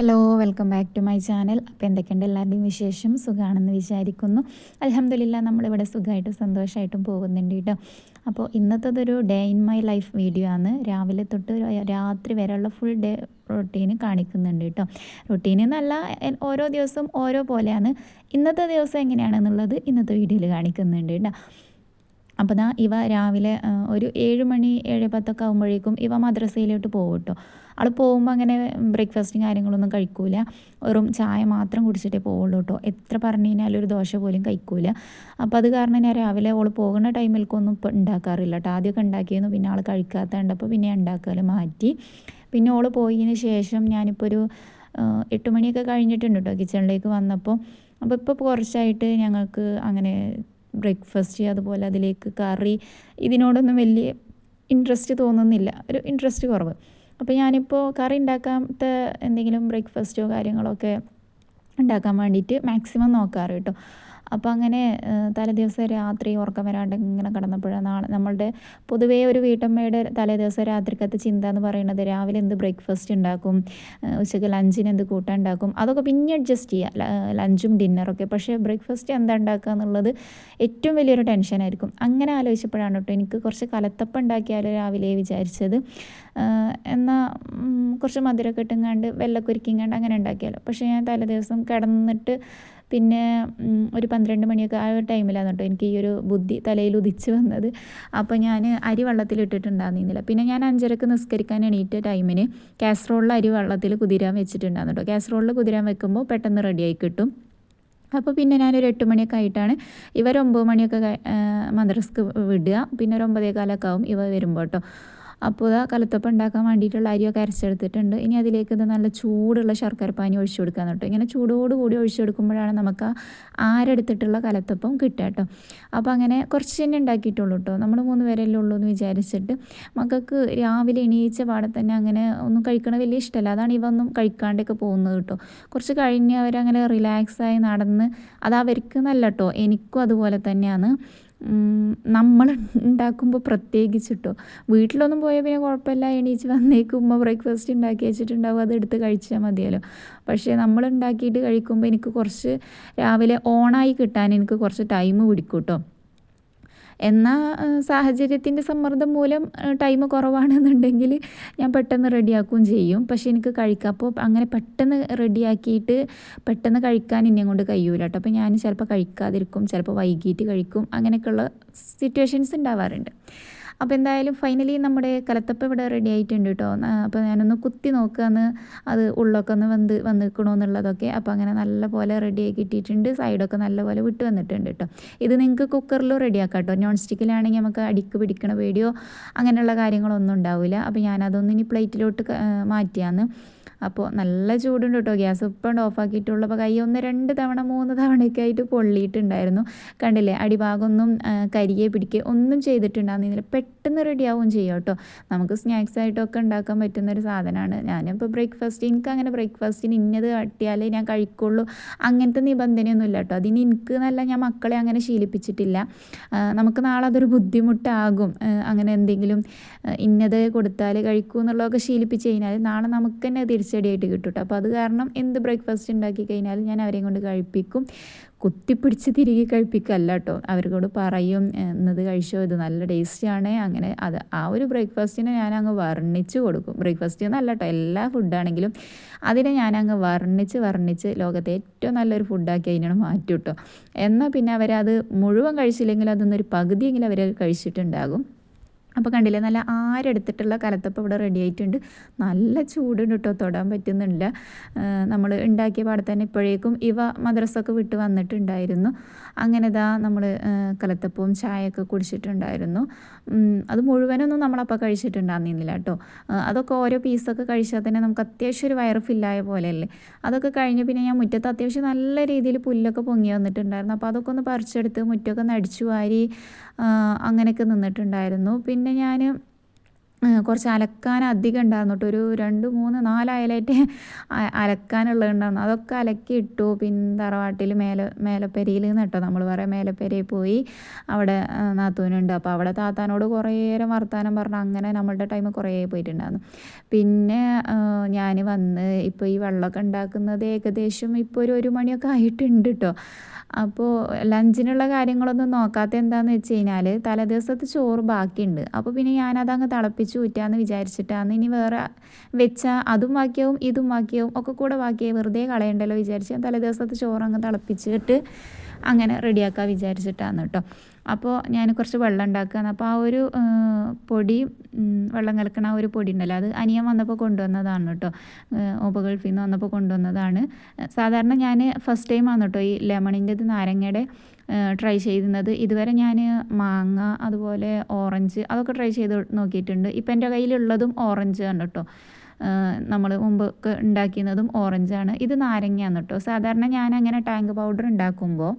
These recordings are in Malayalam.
Hello welcome back to my channel. അപ്പോൾ എന്തൊക്കെയുണ്ട് എല്ലാവരുടെയും വിശേഷം? സുഖമാണെന്ന് വിചാരിക്കുന്നു. അൽഹംദുലില്ലാ നമ്മളിവിടെ സുഖമായിട്ടും സന്തോഷമായിട്ടും പോകുന്നുണ്ട് കേട്ടോ. അപ്പോൾ ഇന്നത്തേതൊരു day in my life video ആണ്. രാവിലെ തൊട്ട് രാത്രി വരെയുള്ള ഫുൾ ഡേ റൊട്ടീന് കാണിക്കുന്നുണ്ട് കേട്ടോ. റൊട്ടീൻ എന്നല്ല, ഓരോ ദിവസം ഓരോ പോലെയാണ്. ഇന്നത്തെ ദിവസം എങ്ങനെയാണെന്നുള്ളത് ഇന്നത്തെ വീഡിയോയിൽ കാണിക്കുന്നുണ്ട് കേട്ടോ. അപ്പോൾ ഇവ രാവിലെ ഒരു 7 മണി 7:10 ആകുമ്പോഴേക്കും ഇവ മദ്രസയിലോട്ട് പോകും കേട്ടോ. ആൾ പോകുമ്പോൾ അങ്ങനെ ബ്രേക്ക്ഫാസ്റ്റും കാര്യങ്ങളൊന്നും കഴിക്കൂല. വെറും ചായ മാത്രം കുടിച്ചിട്ടേ പോവുള്ളൂ കേട്ടോ. എത്ര പറഞ്ഞു കഴിഞ്ഞാലും ഒരു ദോശ പോലും കഴിക്കൂല. അപ്പോൾ അത് കാരണം ഞാൻ രാവിലെ ഓൾ പോകുന്ന ടൈമിലേക്കൊന്നും ഇപ്പോൾ ഉണ്ടാക്കാറില്ല കേട്ടോ. ആദ്യമൊക്കെ ഉണ്ടാക്കിയിരുന്നു, പിന്നെ ആൾ കഴിക്കാത്തതുകൊണ്ട് അപ്പോൾ പിന്നെ ഉണ്ടാക്കൽ മാറ്റി. പിന്നെ ഓൾ പോയതിന് ശേഷം ഞാനിപ്പോൾ ഒരു 8 മണിയൊക്കെ കഴിഞ്ഞിട്ടുണ്ട് കേട്ടോ കിച്ചണിലേക്ക് വന്നപ്പോൾ. അപ്പോൾ ഇപ്പോൾ കുറച്ചായിട്ട് ഞങ്ങൾക്ക് അങ്ങനെ ബ്രേക്ക്ഫാസ്റ്റ് അതുപോലെ അതിലേക്ക് കറി ഇതിനോടൊന്നും വലിയ ഇൻട്രസ്റ്റ് തോന്നുന്നില്ല, ഒരു ഇൻട്രസ്റ്റ് കുറവ്. അപ്പോൾ ഞാനിപ്പോൾ കറി ഉണ്ടാക്കാത്ത എന്തെങ്കിലും ബ്രേക്ക്ഫാസ്റ്റോ കാര്യങ്ങളൊക്കെ ഉണ്ടാക്കാൻ വേണ്ടിയിട്ട് മാക്സിമം നോക്കാറ് കേട്ടോ. അപ്പോൾ അങ്ങനെ തലേദിവസം രാത്രി ഉറക്കം വരാണ്ട് ഇങ്ങനെ കിടന്നപ്പോഴാണ് നമ്മളുടെ പൊതുവേ ഒരു വീട്ടമ്മയുടെ തലേദിവസം രാത്രിക്കത്തെ ചിന്ത എന്ന് പറയുന്നത് രാവിലെ എന്ത് ബ്രേക്ക്ഫാസ്റ്റ് ഉണ്ടാക്കും, ഉച്ചയ്ക്ക് ലഞ്ചിന് എന്ത് കൂട്ടാൻ ഉണ്ടാക്കും, അതൊക്കെ പിന്നെ അഡ്ജസ്റ്റ് ചെയ്യുക, ലഞ്ചും ഡിന്നറൊക്കെ. പക്ഷേ ബ്രേക്ക്ഫാസ്റ്റ് എന്താ ഉണ്ടാക്കുക എന്നുള്ളത് ഏറ്റവും വലിയൊരു ടെൻഷനായിരിക്കും. അങ്ങനെ ആലോചിച്ചപ്പോഴാണ് കേട്ടോ എനിക്ക് കുറച്ച് കലത്തപ്പം ഉണ്ടാക്കിയാലോ രാവിലെ വിചാരിച്ചത്. എന്നാൽ കുറച്ച് മധുരമൊക്കെ ഇട്ടുങ്ങാണ്ട് വെള്ളക്കുരുക്കിങ്ങാണ്ട് അങ്ങനെ ഉണ്ടാക്കിയാലോ. പക്ഷേ ഞാൻ തലേദിവസം കിടന്നിട്ട് പിന്നെ ഒരു 12 മണിയൊക്കെ ആ ഒരു ടൈമിലാണ് കേട്ടോ എനിക്ക് ഈ ഒരു ബുദ്ധി തലയിൽ ഉദിച്ച് വന്നത്. അപ്പോൾ ഞാൻ അരി വെള്ളത്തിലിട്ടിട്ടുണ്ടായിരുന്നില്ല. പിന്നെ ഞാൻ 5:30 നിസ്കരിക്കാൻ എണീറ്റ ടൈമിന് കാസറോളിൽ അരി വെള്ളത്തിൽ കുതിരാൻ വെച്ചിട്ടുണ്ടായിരുന്നു കേട്ടോ. കാസറോളിൽ കുതിരാൻ വെക്കുമ്പോൾ പെട്ടെന്ന് റെഡിയായി കിട്ടും. അപ്പോൾ പിന്നെ ഞാനൊരു 8 മണിയൊക്കെ ആയിട്ടാണ് ഇവർ 9 മണിയൊക്കെ മദ്രസക്ക് വിടുക. പിന്നെ ഒരു 9:15 ആവും ഇവ വരുമ്പോൾ കേട്ടോ. അപ്പോൾ കലത്തപ്പം ഉണ്ടാക്കാൻ വേണ്ടിയിട്ടുള്ള അരിയൊക്കെ അരച്ചെടുത്തിട്ടുണ്ട്. ഇനി അതിലേക്ക് നല്ല ചൂടുള്ള ശർക്കരപ്പാനി ഒഴിച്ചു കൊടുക്കാൻ കേട്ടോ. ഇങ്ങനെ ചൂടോടുകൂടി ഒഴിച്ചു കൊടുക്കുമ്പോഴാണ് നമുക്ക് ആരെടുത്തിട്ടുള്ള കലത്തപ്പം കിട്ടുക കേട്ടോ. അപ്പോൾ അങ്ങനെ കുറച്ച് തന്നെ ഉണ്ടാക്കിയിട്ടുള്ളൂ കേട്ടോ. നമ്മൾ 3 പേരല്ലേ ഉള്ളൂ എന്ന് വിചാരിച്ചിട്ട്. മക്കൾക്ക് രാവിലെ എണീച്ച പാടെ തന്നെ അങ്ങനെ ഒന്നും കഴിക്കണ വലിയ ഇഷ്ടമല്ല. അതാണ് ഇവ ഒന്നും കഴിക്കാണ്ടൊക്കെ പോകുന്നത് കേട്ടോ. കുറച്ച് കഴിഞ്ഞ് അവരങ്ങനെ റിലാക്സായി നടന്ന് അത് അവർക്ക് നല്ല കേട്ടോ. എനിക്കും അതുപോലെ തന്നെയാണ്. നമ്മൾ ഉണ്ടാക്കുമ്പോൾ പ്രത്യേകിച്ചിട്ടോ. വീട്ടിലൊന്നും പോയാൽ പിന്നെ കുഴപ്പമില്ല, എണീച്ച് വന്നേക്കുമ്പോൾ ബ്രേക്ക്ഫാസ്റ്റ് ഉണ്ടാക്കി വെച്ചിട്ടുണ്ടാവും, അതെടുത്ത് കഴിച്ചാൽ മതിയല്ലോ. പക്ഷേ നമ്മൾ ഉണ്ടാക്കിയിട്ട് കഴിക്കുമ്പോൾ എനിക്ക് കുറച്ച് രാവിലെ ഓണായി കിട്ടാൻ എനിക്ക് കുറച്ച് ടൈം പിടിക്കും കേട്ടോ. എന്നാൽ സാഹചര്യത്തിൻ്റെ സമ്മർദ്ദം മൂലം ടൈം കുറവാണെന്നുണ്ടെങ്കിൽ ഞാൻ പെട്ടെന്ന് റെഡിയാക്കുകയും ചെയ്യും. പക്ഷേ എനിക്ക് കഴിക്കാം. അപ്പോൾ അങ്ങനെ പെട്ടെന്ന് റെഡിയാക്കിയിട്ട് പെട്ടെന്ന് കഴിക്കാൻ എന്നെ കൊണ്ട് കഴിയൂല കേട്ടോ. അപ്പോൾ ഞാൻ ചിലപ്പോൾ കഴിക്കാതിരിക്കും, ചിലപ്പോൾ വൈകിട്ട് കഴിക്കും. അങ്ങനെയൊക്കെയുള്ള സിറ്റുവേഷൻസ് ഉണ്ടാവാറുണ്ട്. അപ്പോൾ എന്തായാലും ഫൈനലി നമ്മുടെ കലത്തപ്പം ഇവിടെ റെഡി ആയിട്ടുണ്ട് കേട്ടോ. അപ്പോൾ ഞാനൊന്ന് കുത്തി നോക്കുകയെന്ന് അത് ഉള്ളൊക്കെ ഒന്ന് വന്നിക്കണോ എന്നുള്ളതൊക്കെ. അപ്പോൾ അങ്ങനെ നല്ല പോലെ റെഡിയാക്കി കിട്ടിയിട്ടുണ്ട്. സൈഡൊക്കെ നല്ലപോലെ വിട്ട് വന്നിട്ടുണ്ട് കേട്ടോ. ഇത് നിങ്ങൾക്ക് കുക്കറിലും റെഡിയാക്കാം കേട്ടോ. നോൺ സ്റ്റിക്കിലാണെങ്കിൽ നമുക്ക് അടിക്ക് പിടിക്കണ പേടിയോ അങ്ങനെയുള്ള കാര്യങ്ങളൊന്നും ഉണ്ടാവില്ല. അപ്പോൾ ഞാനതൊന്ന് ഇനി പ്ലേറ്റിലോട്ട് മാറ്റിയാന്ന്. അപ്പോൾ നല്ല ചൂടുണ്ട് കേട്ടോ. ഗ്യാസ് ഇപ്പം ഓഫാക്കിയിട്ടുള്ളൂ. അപ്പോൾ കൈ 1 2 തവണ 3 തവണയൊക്കെ ആയിട്ട് പൊള്ളിയിട്ടുണ്ടായിരുന്നു. കണ്ടില്ലേ, അടിഭാഗമൊന്നും കരിയെ പിടിക്കുക ഒന്നും ചെയ്തിട്ടുണ്ടാകുന്നില്ല. പെട്ടെന്ന് റെഡിയാവും ചെയ്യും കേട്ടോ. നമുക്ക് സ്നാക്സ് ആയിട്ടൊക്കെ ഉണ്ടാക്കാൻ പറ്റുന്നൊരു സാധനമാണ്. ഞാനിപ്പോൾ എനിക്കങ്ങനെ ബ്രേക്ക്ഫാസ്റ്റിന് ഇന്നത് കാട്ടിയാലേ ഞാൻ കഴിക്കുള്ളൂ അങ്ങനത്തെ നിബന്ധനയൊന്നുമില്ല കേട്ടോ. അതിന് എനിക്ക് നല്ല ഞാൻ മക്കളെ അങ്ങനെ ശീലിപ്പിച്ചിട്ടില്ല. നമുക്ക് നാളെ അതൊരു ബുദ്ധിമുട്ടാകും. അങ്ങനെ എന്തെങ്കിലും ഇന്നത് കൊടുത്താൽ കഴിക്കൂ എന്നുള്ളതൊക്കെ ശീലിപ്പിച്ച് കഴിഞ്ഞാൽ നാളെ നമുക്ക് തന്നെ തിരിച്ചടിയായിട്ട് കിട്ടും കേട്ടോ. അപ്പോൾ അത് കാരണം എന്ത് ബ്രേക്ക്ഫാസ്റ്റ് ഉണ്ടാക്കി കഴിഞ്ഞാലും ഞാൻ അവരെയും കൊണ്ട് കഴിപ്പിക്കും. കുത്തിപ്പിടിച്ച് തിരികെ കഴിപ്പിക്കല്ല കേട്ടോ. അവർക്കോട് പറയും ഇന്നത് കഴിച്ചോ, ഇത് നല്ല ടേസ്റ്റിയാണ്. അങ്ങനെ ആ ഒരു ബ്രേക്ക്ഫാസ്റ്റിനെ ഞാനങ്ങ് വർണ്ണിച്ച് കൊടുക്കും. ബ്രേക്ക്ഫാസ്റ്റ് എന്നല്ല കേട്ടോ, എല്ലാ ഫുഡാണെങ്കിലും അതിനെ ഞാനങ്ങ് വർണ്ണിച്ച് ലോകത്തെ ഏറ്റവും നല്ലൊരു ഫുഡാക്കി അതിനാണ് മാറ്റും കേട്ടോ. എന്നാൽ പിന്നെ അവരത് മുഴുവൻ കഴിച്ചില്ലെങ്കിൽ അതൊന്നൊരു പകുതിയെങ്കിലും അവർ കഴിച്ചിട്ടുണ്ടാകും. അപ്പോൾ കണ്ടില്ലേ, നല്ല ആരെടുത്തിട്ടുള്ള കലത്തപ്പം ഇവിടെ റെഡി ആയിട്ടുണ്ട്. നല്ല ചൂടുണ്ട് കേട്ടോ, തൊടാൻ പറ്റുന്നില്ല. നമ്മൾ ഉണ്ടാക്കിയ പാടെ തന്നെ ഇപ്പോഴേക്കും ഇവ മദ്രസൊക്കെ വിട്ട് വന്നിട്ടുണ്ടായിരുന്നു. അങ്ങനെ നമ്മൾ കലത്തപ്പവും ചായയൊക്കെ കുടിച്ചിട്ടുണ്ടായിരുന്നു. അത് മുഴുവനൊന്നും നമ്മളപ്പോൾ കഴിച്ചിട്ടുണ്ടായിരുന്നില്ല കേട്ടോ. അതൊക്കെ ഓരോ പീസൊക്കെ കഴിച്ചാൽ തന്നെ നമുക്ക് അത്യാവശ്യം ഒരു വയറ് ഫില്ലായ പോലെയല്ലേ. അതൊക്കെ കഴിഞ്ഞ് പിന്നെ ഞാൻ മുറ്റത്ത് അത്യാവശ്യം നല്ല രീതിയിൽ പുല്ലൊക്കെ പൊങ്ങി വന്നിട്ടുണ്ടായിരുന്നു. അപ്പോൾ അതൊക്കെ ഒന്ന് പറിച്ചെടുത്ത് മുറ്റമൊക്കെ ഒന്ന് അടിച്ചു വാരി അങ്ങനെയൊക്കെ നിന്നിട്ടുണ്ടായിരുന്നു. പിന്നെ ഞാൻ കുറച്ച് അലക്കാൻ അധികം ഉണ്ടായിരുന്നു കേട്ടോ. ഒരു 2, 3, 4 അയലായിട്ട് അലക്കാനുള്ളതുണ്ടായിരുന്നു. അതൊക്കെ അലക്കി ഇട്ടു. പിന്നെ തറവാട്ടിൽ മേലപ്പെരയിൽ നിന്ന് കേട്ടോ നമ്മൾ പറയാം, മേലപ്പെരയിൽ പോയി അവിടെ നാത്തൂനുണ്ട്. അപ്പോൾ അവിടെ താത്താനോട് കുറേ നേരം വർത്താനം പറഞ്ഞു. അങ്ങനെ നമ്മളുടെ ടൈം കുറേ പോയിട്ടുണ്ടായിരുന്നു. പിന്നെ ഞാൻ വന്ന് ഇപ്പോൾ ഈ വെള്ളമൊക്കെ ഉണ്ടാക്കുന്നത് ഏകദേശം ഇപ്പോൾ ഒരു 1 മണിയൊക്കെ ആയിട്ടുണ്ട് കേട്ടോ. അപ്പോൾ ലഞ്ചിനുള്ള കാര്യങ്ങളൊന്നും നോക്കാത്ത എന്താണെന്ന് വെച്ച് കഴിഞ്ഞാൽ തലേദിവസത്തെ ചോറ് ബാക്കിയുണ്ട്. അപ്പോൾ പിന്നെ ഞാനതങ്ങ് തിളപ്പിച്ച് ഊറ്റാമെന്ന് വിചാരിച്ചിട്ടാണ്. ഇനി വേറെ വെച്ചാൽ അതും ബാക്കിയാവും ഇതും ബാക്കിയാവും ഒക്കെ കൂടെ ബാക്കിയായി, വെറുതെ കളയണ്ടല്ലോ വിചാരിച്ച് ഞാൻ തലേദിവസത്തെ ചോറ് അങ്ങ് തിളപ്പിച്ചിട്ട് അങ്ങനെ റെഡിയാക്കാൻ വിചാരിച്ചിട്ടാണ് കേട്ടോ. അപ്പോൾ ഞാൻ കുറച്ച് വെള്ളം ഉണ്ടാക്കുകയാണ്. അപ്പോൾ ആ ഒരു പൊടി, വെള്ളം കലക്കണ ആ ഒരു പൊടി ഉണ്ടല്ലോ, അത് അനിയൻ വന്നപ്പോൾ കൊണ്ടുവന്നതാണ് കേട്ടോ. ഗൾഫിൽ നിന്ന് വന്നപ്പോൾ കൊണ്ടുവന്നതാണ്. സാധാരണ ഞാൻ ഫസ്റ്റ് ടൈമാണ് കേട്ടോ ഈ ലെമണിൻ്റെത്, നാരങ്ങയുടെ ട്രൈ ചെയ്യുന്നത്. ഇതുവരെ ഞാൻ മാങ്ങ അതുപോലെ ഓറഞ്ച് അതൊക്കെ ട്രൈ ചെയ്ത് നോക്കിയിട്ടുണ്ട്. ഇപ്പം എൻ്റെ കയ്യിലുള്ളതും ഓറഞ്ച് ആണ് കേട്ടോ. നമ്മൾ മുമ്പ് ഉണ്ടാക്കിയതും ഓറഞ്ചാണ്. ഇത് നാരങ്ങയാണ് കേട്ടോ. സാധാരണ ഞാൻ അങ്ങനെ ടാങ്ക് പൗഡർ ഉണ്ടാക്കുമ്പോൾ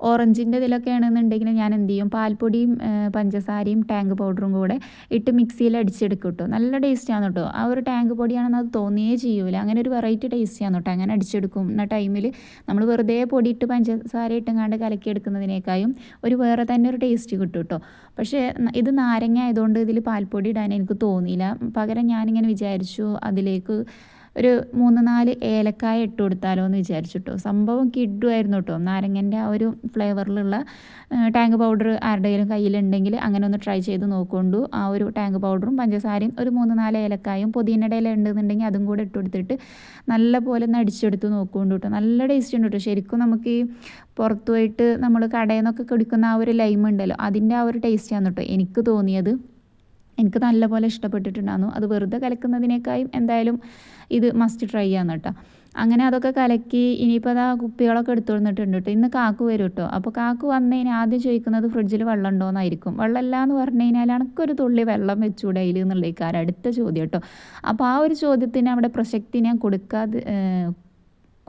ഓറഞ്ചിൻ്റെ ഇതിലൊക്കെ ആണെന്നുണ്ടെങ്കിൽ ഞാൻ എന്ത് ചെയ്യും, പാൽപ്പൊടിയും പഞ്ചസാരയും ടാങ്ക് പൗഡറും കൂടെ ഇട്ട് മിക്സിയിൽ അടിച്ചെടുക്കും കേട്ടോ. നല്ല ടേസ്റ്റാണ് കേട്ടോ. ആ ഒരു ടാങ്ക് പൊടിയാണെന്ന് അത് തോന്നിയേ ചെയ്യൂല. അങ്ങനെ ഒരു വെറൈറ്റി ടേസ്റ്റാണ് കേട്ടോ. അങ്ങനെ അടിച്ചെടുക്കും. എന്ന ടൈമിൽ നമ്മൾ വെറുതെ പൊടി ഇട്ട് പഞ്ചസാര ഇട്ടുങ്ങാണ്ട് കലക്കിയെടുക്കുന്നതിനേക്കാളും ഒരു വേറെ തന്നെ ഒരു ടേസ്റ്റ് കിട്ടും കേട്ടോ. പക്ഷേ ഇത് നാരങ്ങ ആയതുകൊണ്ട് ഇതിൽ പാൽപ്പൊടി ഇടാൻ എനിക്ക് തോന്നിയില്ല. പകരം ഞാനിങ്ങനെ വിചാരിച്ചു അതിലേക്ക് ഒരു 3-4 ഏലക്കായ ഇട്ട് കൊടുത്താലോ എന്ന് വിചാരിച്ചിട്ടോ. സംഭവം കിഡുമായിരുന്നു കേട്ടോ. നാരങ്ങൻ്റെ ആ ഒരു ഫ്ലേവറിലുള്ള ടാങ്ക് പൗഡർ ആരുടെയും കയ്യിലുണ്ടെങ്കിൽ അങ്ങനെ ഒന്ന് ട്രൈ ചെയ്ത് നോക്കൊണ്ടു. ആ ഒരു ടാങ്ക് പൗഡറും പഞ്ചസാരയും ഒരു 3-4 ഏലക്കായും പുതിനയുടെ ഇല ഉണ്ടെന്നുണ്ടെങ്കിൽ അതും കൂടെ ഇട്ട് കൊടുത്തിട്ട് നല്ല പോലെ ഒന്ന് അടിച്ചെടുത്ത് നോക്കൊണ്ടു കേട്ടോ. നല്ല ടേസ്റ്റ് ഉണ്ട് കേട്ടോ. ശരിക്കും നമുക്ക് ഈ പുറത്തു പോയിട്ട് നമ്മൾ കടയിൽ നിന്നൊക്കെ കുടിക്കുന്ന ആ ഒരു ലൈം ഉണ്ടല്ലോ, അതിൻ്റെ ആ ഒരു ടേസ്റ്റാണ് കേട്ടോ എനിക്ക് തോന്നിയത്. എനിക്ക് നല്ലപോലെ ഇഷ്ടപ്പെട്ടിട്ടുണ്ടായിരുന്നു. അത് വെറുതെ കലക്കുന്നതിനേക്കാളും എന്തായാലും ഇത് മസ്റ്റ് ട്രൈ ചെയ്യാന്ന് കേട്ടോ. അങ്ങനെ അതൊക്കെ കലക്കി ഇനിയിപ്പോൾ അതാ കുപ്പികളൊക്കെ എടുത്തു വന്നിട്ടുണ്ട് കേട്ടോ. ഇന്ന് കാക്കു വരും കേട്ടോ. അപ്പോൾ കാക്കു വന്നു കഴിഞ്ഞാൽ ആദ്യം ചോദിക്കുന്നത് ഫ്രിഡ്ജിൽ വെള്ളം ഉണ്ടോയെന്നായിരിക്കും. വെള്ളമില്ല എന്ന് പറഞ്ഞു കഴിഞ്ഞാൽ എനിക്കൊരു തുള്ളി വെള്ളം വെച്ചൂടെ അതിൽ എന്നുള്ളേക്കാരം അടുത്ത ചോദ്യം കേട്ടോ. അപ്പോൾ ആ ഒരു ചോദ്യത്തിന് അവിടെ പ്രസക്തി ഞാൻ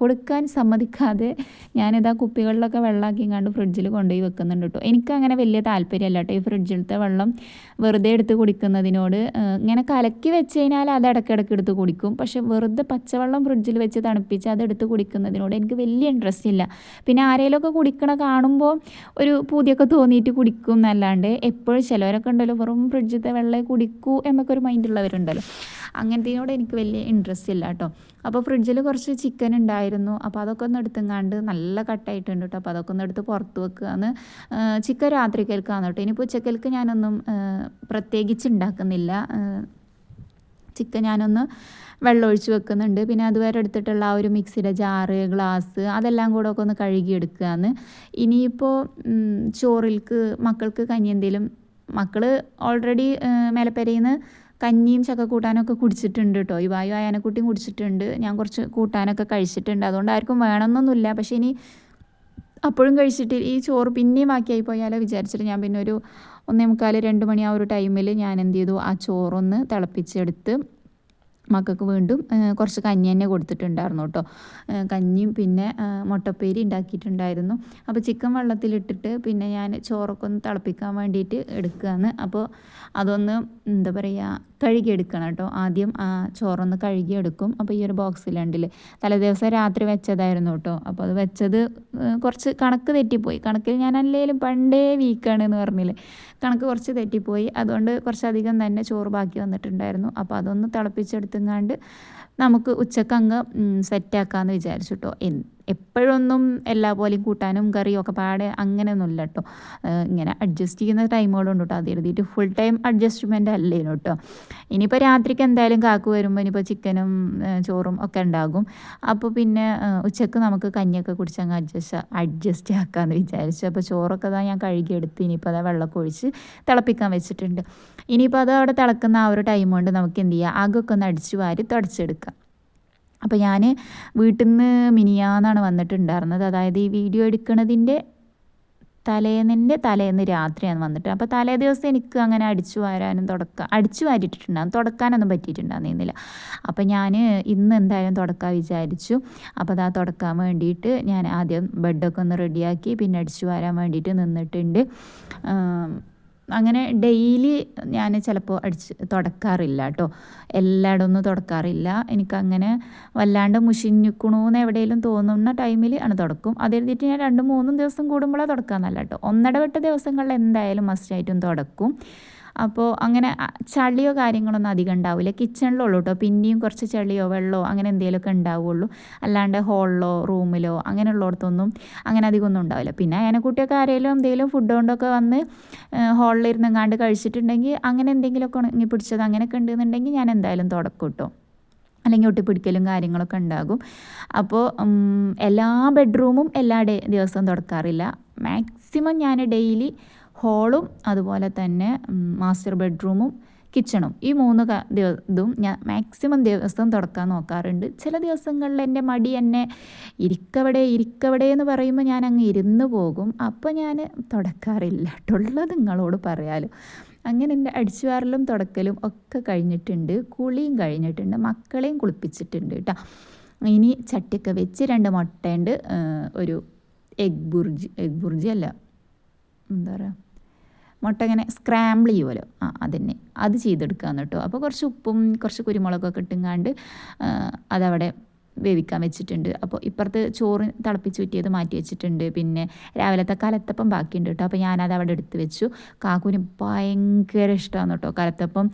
കൊടുക്കാൻ സമ്മതിക്കാതെ ഞാനിതാ കുപ്പികളിലൊക്കെ വെള്ളമാക്കി കണ്ട് ഫ്രിഡ്ജിൽ കൊണ്ടുപോയി വെക്കുന്നുണ്ട് കേട്ടോ. എനിക്കങ്ങനെ വലിയ താല്പര്യമല്ല കേട്ടോ ഈ ഫ്രിഡ്ജിലത്തെ വെള്ളം വെറുതെ എടുത്ത് കുടിക്കുന്നതിനോട്. ഇങ്ങനെ കലക്കി വെച്ച് കഴിഞ്ഞാൽ അത് ഇടയ്ക്കിടയ്ക്ക് എടുത്ത് കുടിക്കും. പക്ഷെ വെറുതെ പച്ചവെള്ളം ഫ്രിഡ്ജിൽ വെച്ച് തണുപ്പിച്ച് അതെടുത്ത് കുടിക്കുന്നതിനോട് എനിക്ക് വലിയ ഇൻട്രസ്റ്റ് ഇല്ല. പിന്നെ ആരെങ്കിലുമൊക്കെ കുടിക്കണ കാണുമ്പോൾ ഒരു പൂതിയൊക്കെ തോന്നിയിട്ട് കുടിക്കും എന്നല്ലാണ്ട് എപ്പോഴും ചിലവരൊക്കെ ഉണ്ടല്ലോ വെറും ഫ്രിഡ്ജിലത്തെ വെള്ളം കുടിക്കൂ എന്നൊക്കെ ഒരു മൈൻഡുള്ളവരുണ്ടല്ലോ. അങ്ങനത്തേനോട് എനിക്ക് വലിയ ഇൻട്രസ്റ്റ് ഇല്ല കേട്ടോ. അപ്പോൾ ഫ്രിഡ്ജിൽ കുറച്ച് ചിക്കൻ ഉണ്ടായിരുന്നു. അപ്പോൾ അതൊക്കെ ഒന്ന് എടുത്തുങ്ങാണ്ട് നല്ല കട്ടായിട്ടുണ്ട് കേട്ടോ. അപ്പോൾ അതൊക്കെ ഒന്ന് എടുത്ത് പുറത്ത് വെക്കുകയെന്ന്. ചിക്കൻ രാത്രിക്കൽക്കാണ് കേട്ടോ. ഇനിയിപ്പോൾ ഉച്ചക്കൽക്ക് ഞാനൊന്നും പ്രത്യേകിച്ച് ഉണ്ടാക്കുന്നില്ല. ചിക്കൻ ഞാനൊന്ന് വെള്ളം ഒഴിച്ച് വെക്കുന്നുണ്ട്. പിന്നെ അതുവരെ എടുത്തിട്ടുള്ള ആ ഒരു മിക്സിയുടെ ജാറ്, ഗ്ലാസ് അതെല്ലാം കൂടെ ഒക്കെ ഒന്ന് കഴുകിയെടുക്കുകയെന്ന്. ഇനിയിപ്പോൾ ചോറിൽക്ക് മക്കൾക്ക് കഞ്ഞി എന്തെങ്കിലും, മക്കൾ ഓൾറെഡി മേലപ്പെരയിൽ നിന്ന് കഞ്ഞിയും ചക്കക്കൂട്ടാനൊക്കെ കുടിച്ചിട്ടുണ്ട് കേട്ടോ. ഈ വായു ആയാനക്കുട്ടിയും കുടിച്ചിട്ടുണ്ട്. ഞാൻ കുറച്ച് കൂട്ടാനൊക്കെ കഴിച്ചിട്ടുണ്ട്. അതുകൊണ്ട് ആർക്കും വേണമെന്നൊന്നുമില്ല. പക്ഷേ ഇനി അപ്പോഴും കഴിച്ചിട്ട് ഈ ചോറ് പിന്നെയും ബാക്കിയായി പോയാലോ വിചാരിച്ചിട്ട് ഞാൻ പിന്നെ ഒരു 1:45-2 മണി ആ ഒരു ടൈമിൽ ഞാൻ എന്ത് ചെയ്തു, ആ ചോറൊന്ന് തിളപ്പിച്ചെടുത്ത് മക്കൾക്ക് വീണ്ടും കുറച്ച് കഞ്ഞി തന്നെ കൊടുത്തിട്ടുണ്ടായിരുന്നു കേട്ടോ. കഞ്ഞിയും പിന്നെ മുട്ടപ്പേരി ഉണ്ടാക്കിയിട്ടുണ്ടായിരുന്നു. അപ്പോൾ ചിക്കൻ വെള്ളത്തിലിട്ടിട്ട് പിന്നെ ഞാൻ ചോറൊക്കെ ഒന്ന് തിളപ്പിക്കാൻ വേണ്ടിയിട്ട് എടുക്കുകയാണ്. അപ്പോൾ അതൊന്ന് എന്താ പറയുക കഴുകിയെടുക്കണം കേട്ടോ. ആദ്യം ചോറൊന്ന് കഴുകിയെടുക്കും. അപ്പോൾ ഈ ഒരു ബോക്സിലുണ്ടിൽ തലേദിവസം രാത്രി വെച്ചതായിരുന്നു കേട്ടോ. അപ്പോൾ അത് വെച്ചത് കുറച്ച് കണക്ക് തെറ്റിപ്പോയി. കണക്കിൽ ഞാൻ അല്ലെങ്കിലും പണ്ടേ വീക്കാണ് എന്ന് പറഞ്ഞില്ലേ, കണക്ക് കുറച്ച് തെറ്റിപ്പോയി. അതുകൊണ്ട് കുറച്ചധികം തന്നെ ചോറ് ബാക്കി വന്നിട്ടുണ്ടായിരുന്നു. അപ്പോൾ അതൊന്ന് തിളപ്പിച്ചെടുത്തുങ്ങാണ്ട് നമുക്ക് ഉച്ചക്കങ്ങ് സെറ്റാക്കാമെന്ന് വിചാരിച്ചു കേട്ടോ. എപ്പോഴൊന്നും എല്ലാ പോലെയും കൂട്ടാനും കറിയും ഒക്കെ പാടെ അങ്ങനെയൊന്നുമില്ല കേട്ടോ. ഇങ്ങനെ അഡ്ജസ്റ്റ് ചെയ്യുന്ന ടൈമുകളുണ്ട് കേട്ടോ. അത് എഴുതിയിട്ട് ഫുൾ ടൈം അഡ്ജസ്റ്റ്മെൻ്റ് അല്ലേനു കേട്ടോ. ഇനിയിപ്പോൾ രാത്രിക്ക് എന്തായാലും കാക്കു വരുമ്പോൾ ഇനിയിപ്പോൾ ചിക്കനും ചോറും ഒക്കെ ഉണ്ടാകും. അപ്പോൾ പിന്നെ ഉച്ചക്ക് നമുക്ക് കഞ്ഞിയൊക്കെ കുടിച്ചങ്ങ് അഡ്ജസ്റ്റ് ആക്കാമെന്ന് വിചാരിച്ചു. അപ്പോൾ ചോറൊക്കെ ഞാൻ കഴുകിയെടുത്ത് ഇനിയിപ്പോൾ അതാ വെള്ളമൊക്കെ ഒഴിച്ച് തിളപ്പിക്കാൻ വെച്ചിട്ടുണ്ട്. ഇനിയിപ്പോൾ അത് അവിടെ തിളക്കുന്ന ആ ഒരു ടൈം കൊണ്ട് നമുക്ക് എന്ത് ചെയ്യുക, ആകൊക്കെ ഒന്ന് അടിച്ചു വാരി തുടച്ചെടുക്കാം. അപ്പോൾ ഞാൻ വീട്ടിൽ നിന്ന് മിനിയാന്നാണ് വന്നിട്ടുണ്ടായിരുന്നത്. അതായത് ഈ വീഡിയോ എടുക്കുന്നതിൻ്റെ തലേന്ന് രാത്രിയാണ് വന്നിട്ട്. അപ്പോൾ തലേ ദിവസം എനിക്ക് അങ്ങനെ അടിച്ചു വാരിട്ടിട്ടുണ്ടാകും, തുടക്കാനൊന്നും പറ്റിയിട്ടുണ്ടാകുന്നില്ല. അപ്പോൾ ഞാൻ ഇന്ന് എന്തായാലും തുടക്കാൻ വിചാരിച്ചു. അപ്പോൾ അതാ തുടക്കാൻ വേണ്ടിയിട്ട് ഞാൻ ആദ്യം ബെഡൊക്കെ ഒന്ന് റെഡിയാക്കി പിന്നെ അടിച്ചു വാരാൻ വേണ്ടിയിട്ട് നിന്നിട്ടുണ്ട്. അങ്ങനെ ഡെയിലി ഞാൻ ചിലപ്പോൾ തുടക്കാറില്ല കേട്ടോ. എല്ലായിടും ഒന്നും തുടക്കാറില്ല. എനിക്കങ്ങനെ വല്ലാണ്ട് മുഷിഞ്ഞിക്കണൂന്ന് എവിടെയെങ്കിലും തോന്നുന്ന ടൈമിൽ ആണ് തുടക്കും. അത് എഴുതിയിട്ട് ഞാൻ 2-3 ദിവസം കൂടുമ്പോഴാണ് തുടക്കാമെന്നല്ല കേട്ടോ. ഒന്നിടവിട്ട ദിവസങ്ങളിൽ എന്തായാലും മസ്റ്റായിട്ടും തുടക്കും. അപ്പോൾ അങ്ങനെ ചളിയോ കാര്യങ്ങളൊന്നും അധികം ഉണ്ടാവില്ല. കിച്ചണിലുള്ളൂ കേട്ടോ പിന്നെയും കുറച്ച് ചളിയോ വെള്ളമോ അങ്ങനെ എന്തെങ്കിലുമൊക്കെ ഉണ്ടാവുള്ളൂ. അല്ലാണ്ട് ഹോളിലോ റൂമിലോ അങ്ങനെയുള്ളിടത്തൊന്നും അങ്ങനെ അധികം ഒന്നും ഉണ്ടാവില്ല. പിന്നെ അതിനെക്കുട്ടിയൊക്കെ ആരെങ്കിലും എന്തെങ്കിലും ഫുഡ് കൊണ്ടൊക്കെ വന്ന് ഹോളിലിരുന്നെങ്ങാണ്ട് കഴിച്ചിട്ടുണ്ടെങ്കിൽ അങ്ങനെ എന്തെങ്കിലുമൊക്കെ ഉണങ്ങി പിടിച്ചത് അങ്ങനെയൊക്കെ ഉണ്ടെന്നുണ്ടെങ്കിൽ ഞാൻ എന്തായാലും തുടക്കും കേട്ടോ. അല്ലെങ്കിൽ ഒട്ടിപ്പിടിക്കലും കാര്യങ്ങളൊക്കെ ഉണ്ടാകും. അപ്പോൾ എല്ലാ ബെഡ്റൂമും എല്ലാ ദിവസവും തുടക്കാറില്ല. മാക്സിമം ഞാൻ ഡെയിലി ഹോളും അതുപോലെ തന്നെ മാസ്റ്റർ ബെഡ്റൂമും കിച്ചണും ഈ 3 ഇതും ഞാൻ മാക്സിമം ദിവസം തുടക്കാൻ നോക്കാറുണ്ട്. ചില ദിവസങ്ങളിൽ എൻ്റെ മടി എന്നെ ഇരിക്കവിടെ എന്ന് പറയുമ്പോൾ ഞാൻ അങ്ങ് ഇരുന്ന് പോകും. അപ്പോൾ ഞാൻ തുടക്കാറില്ല ഉള്ളത് നിങ്ങളോട് പറയാലോ. അങ്ങനെ എൻ്റെ അടിച്ചുവാരലും തുടക്കലും ഒക്കെ കഴിഞ്ഞിട്ടുണ്ട്. കുളിയും കഴിഞ്ഞിട്ടുണ്ട്. മക്കളെയും കുളിപ്പിച്ചിട്ടുണ്ട് കേട്ടോ. ഇനി ചട്ടിയൊക്കെ വെച്ച് 2 മുട്ടയുണ്ട്. ഒരു എഗ് ബുർജി അല്ല, എന്താ പറയുക, മുട്ട ഇങ്ങനെ സ്ക്രാമ്പിൾ ചെയ്യുമല്ലോ, അതന്നെ അത് ചെയ്തെടുക്കാമെന്ന് കേട്ടോ. അപ്പോൾ കുറച്ച് ഉപ്പും കുറച്ച് കുരുമുളകൊക്കെ ഇട്ടുങ്ങാണ്ട് അതവിടെ വേവിക്കാൻ വെച്ചിട്ടുണ്ട്. അപ്പോൾ ഇപ്പുറത്ത് ചോറ് തിളപ്പിച്ച് ഊറ്റിയത് മാറ്റി വെച്ചിട്ടുണ്ട്. പിന്നെ രാവിലത്തെ കലത്തപ്പം ബാക്കിയുണ്ട് കേട്ടോ. അപ്പോൾ ഞാനത് അവിടെ എടുത്ത് വെച്ചു. കാക്കൂന് ഭയങ്കര ഇഷ്ടമാണ് കേട്ടോ കലത്തപ്പം.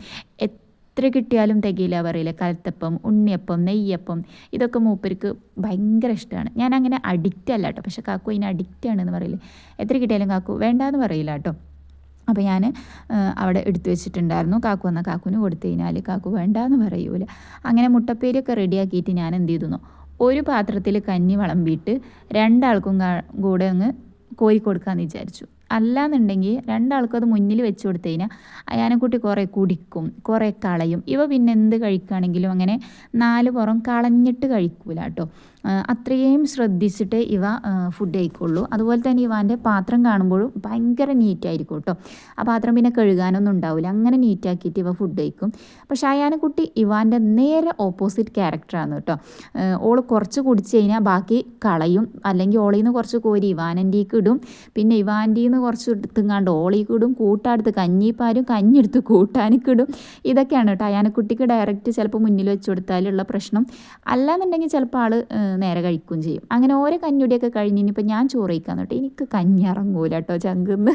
എത്ര കിട്ടിയാലും തികയില്ല പറയില്ല. കലത്തപ്പം, ഉണ്ണിയപ്പം, നെയ്യപ്പം ഇതൊക്കെ മൂപ്പർക്ക് ഭയങ്കര ഇഷ്ടമാണ്. ഞാൻ അങ്ങനെ അഡിക്റ്റ് അല്ല കേട്ടോ. പക്ഷേ കാക്കു അതിന് അഡിക്റ്റാണെന്ന് പറയില്ലേ. എത്ര കിട്ടിയാലും കാക്കു വേണ്ടാന്ന് പറയില്ല കേട്ടോ. അപ്പോൾ ഞാൻ അവിടെ എടുത്തു വെച്ചിട്ടുണ്ടായിരുന്നു. കാക്കു വന്നാൽ കാക്കുവിന് കൊടുത്തു കഴിഞ്ഞാൽ കാക്കു വേണ്ടാന്ന് പറയൂല. അങ്ങനെ മുട്ടപ്പേരിയൊക്കെ റെഡിയാക്കിയിട്ട് ഞാൻ എന്ത് ചെയ്തു, ഒരു പാത്രത്തിൽ കഞ്ഞി വിളമ്പിയിട്ട് 2 ആൾക്കും കൂടെ അങ്ങ് കോരി കൊടുക്കാമെന്ന് വിചാരിച്ചു. അല്ലാന്നുണ്ടെങ്കിൽ 2 ആൾക്കും അത് മുന്നിൽ വെച്ച് കൊടുത്തു കഴിഞ്ഞാൽ അയാനെക്കുട്ടി കുറേ കുടിക്കും, കുറേ കളയും. ഇവ പിന്നെ എന്ത് കഴിക്കുകയാണെങ്കിലും അങ്ങനെ 4 പുറം കളഞ്ഞിട്ട് കഴിക്കൂല കേട്ടോ. അത്രയും ശ്രദ്ധിച്ചിട്ട് ഇവ ഫുഡ് കഴിക്കുള്ളൂ. അതുപോലെ തന്നെ ഇവാൻ്റെ പാത്രം കാണുമ്പോഴും ഭയങ്കര നീറ്റായിരിക്കും കേട്ടോ. ആ പാത്രം പിന്നെ കഴുകാനൊന്നും ഉണ്ടാവില്ല. അങ്ങനെ നീറ്റാക്കിയിട്ട് ഇവ ഫുഡ് കഴിക്കും. പക്ഷേ അയാനെക്കുട്ടി ഇവാൻ്റെ നേരെ ഓപ്പോസിറ്റ് ക്യാരക്ടറാണ് കേട്ടോ. ഓൾ കുറച്ച് കുടിച്ച് കഴിഞ്ഞാൽ ബാക്കി കളയും. അല്ലെങ്കിൽ ഓളിൽ നിന്ന് കുറച്ച് കോരി ഇവാനൻ്റേക്ക് ഇടും. പിന്നെ ഇവാൻ്റെ കുറച്ച് എടുത്തുങ്ങാണ്ട് ഓളിക്ക് ഇടും. കൂട്ടാടുത്ത് കഞ്ഞിപ്പാരും കഞ്ഞെടുത്ത് കൂട്ടാനിക്ക് ഇടും. ഇതൊക്കെയാണ് കേട്ടോ അയാനെക്കുട്ടിക്ക് ഡയറക്റ്റ് ചിലപ്പോൾ മുന്നിൽ വെച്ച് കൊടുത്താലുള്ള പ്രശ്നം. അല്ലാന്നുണ്ടെങ്കിൽ ചിലപ്പോൾ ആൾ നേരെ കഴിക്കുകയും ചെയ്യും. അങ്ങനെ ഓരോ കഞ്ഞുടിയൊക്കെ കഴിഞ്ഞ് ഇനിയിപ്പോൾ ഞാൻ ചോറ് കഴിക്കാൻ തൊട്ട് എനിക്ക് കഞ്ഞി ഇറങ്ങൂല കേട്ടോ ചങ്കിന്ന്.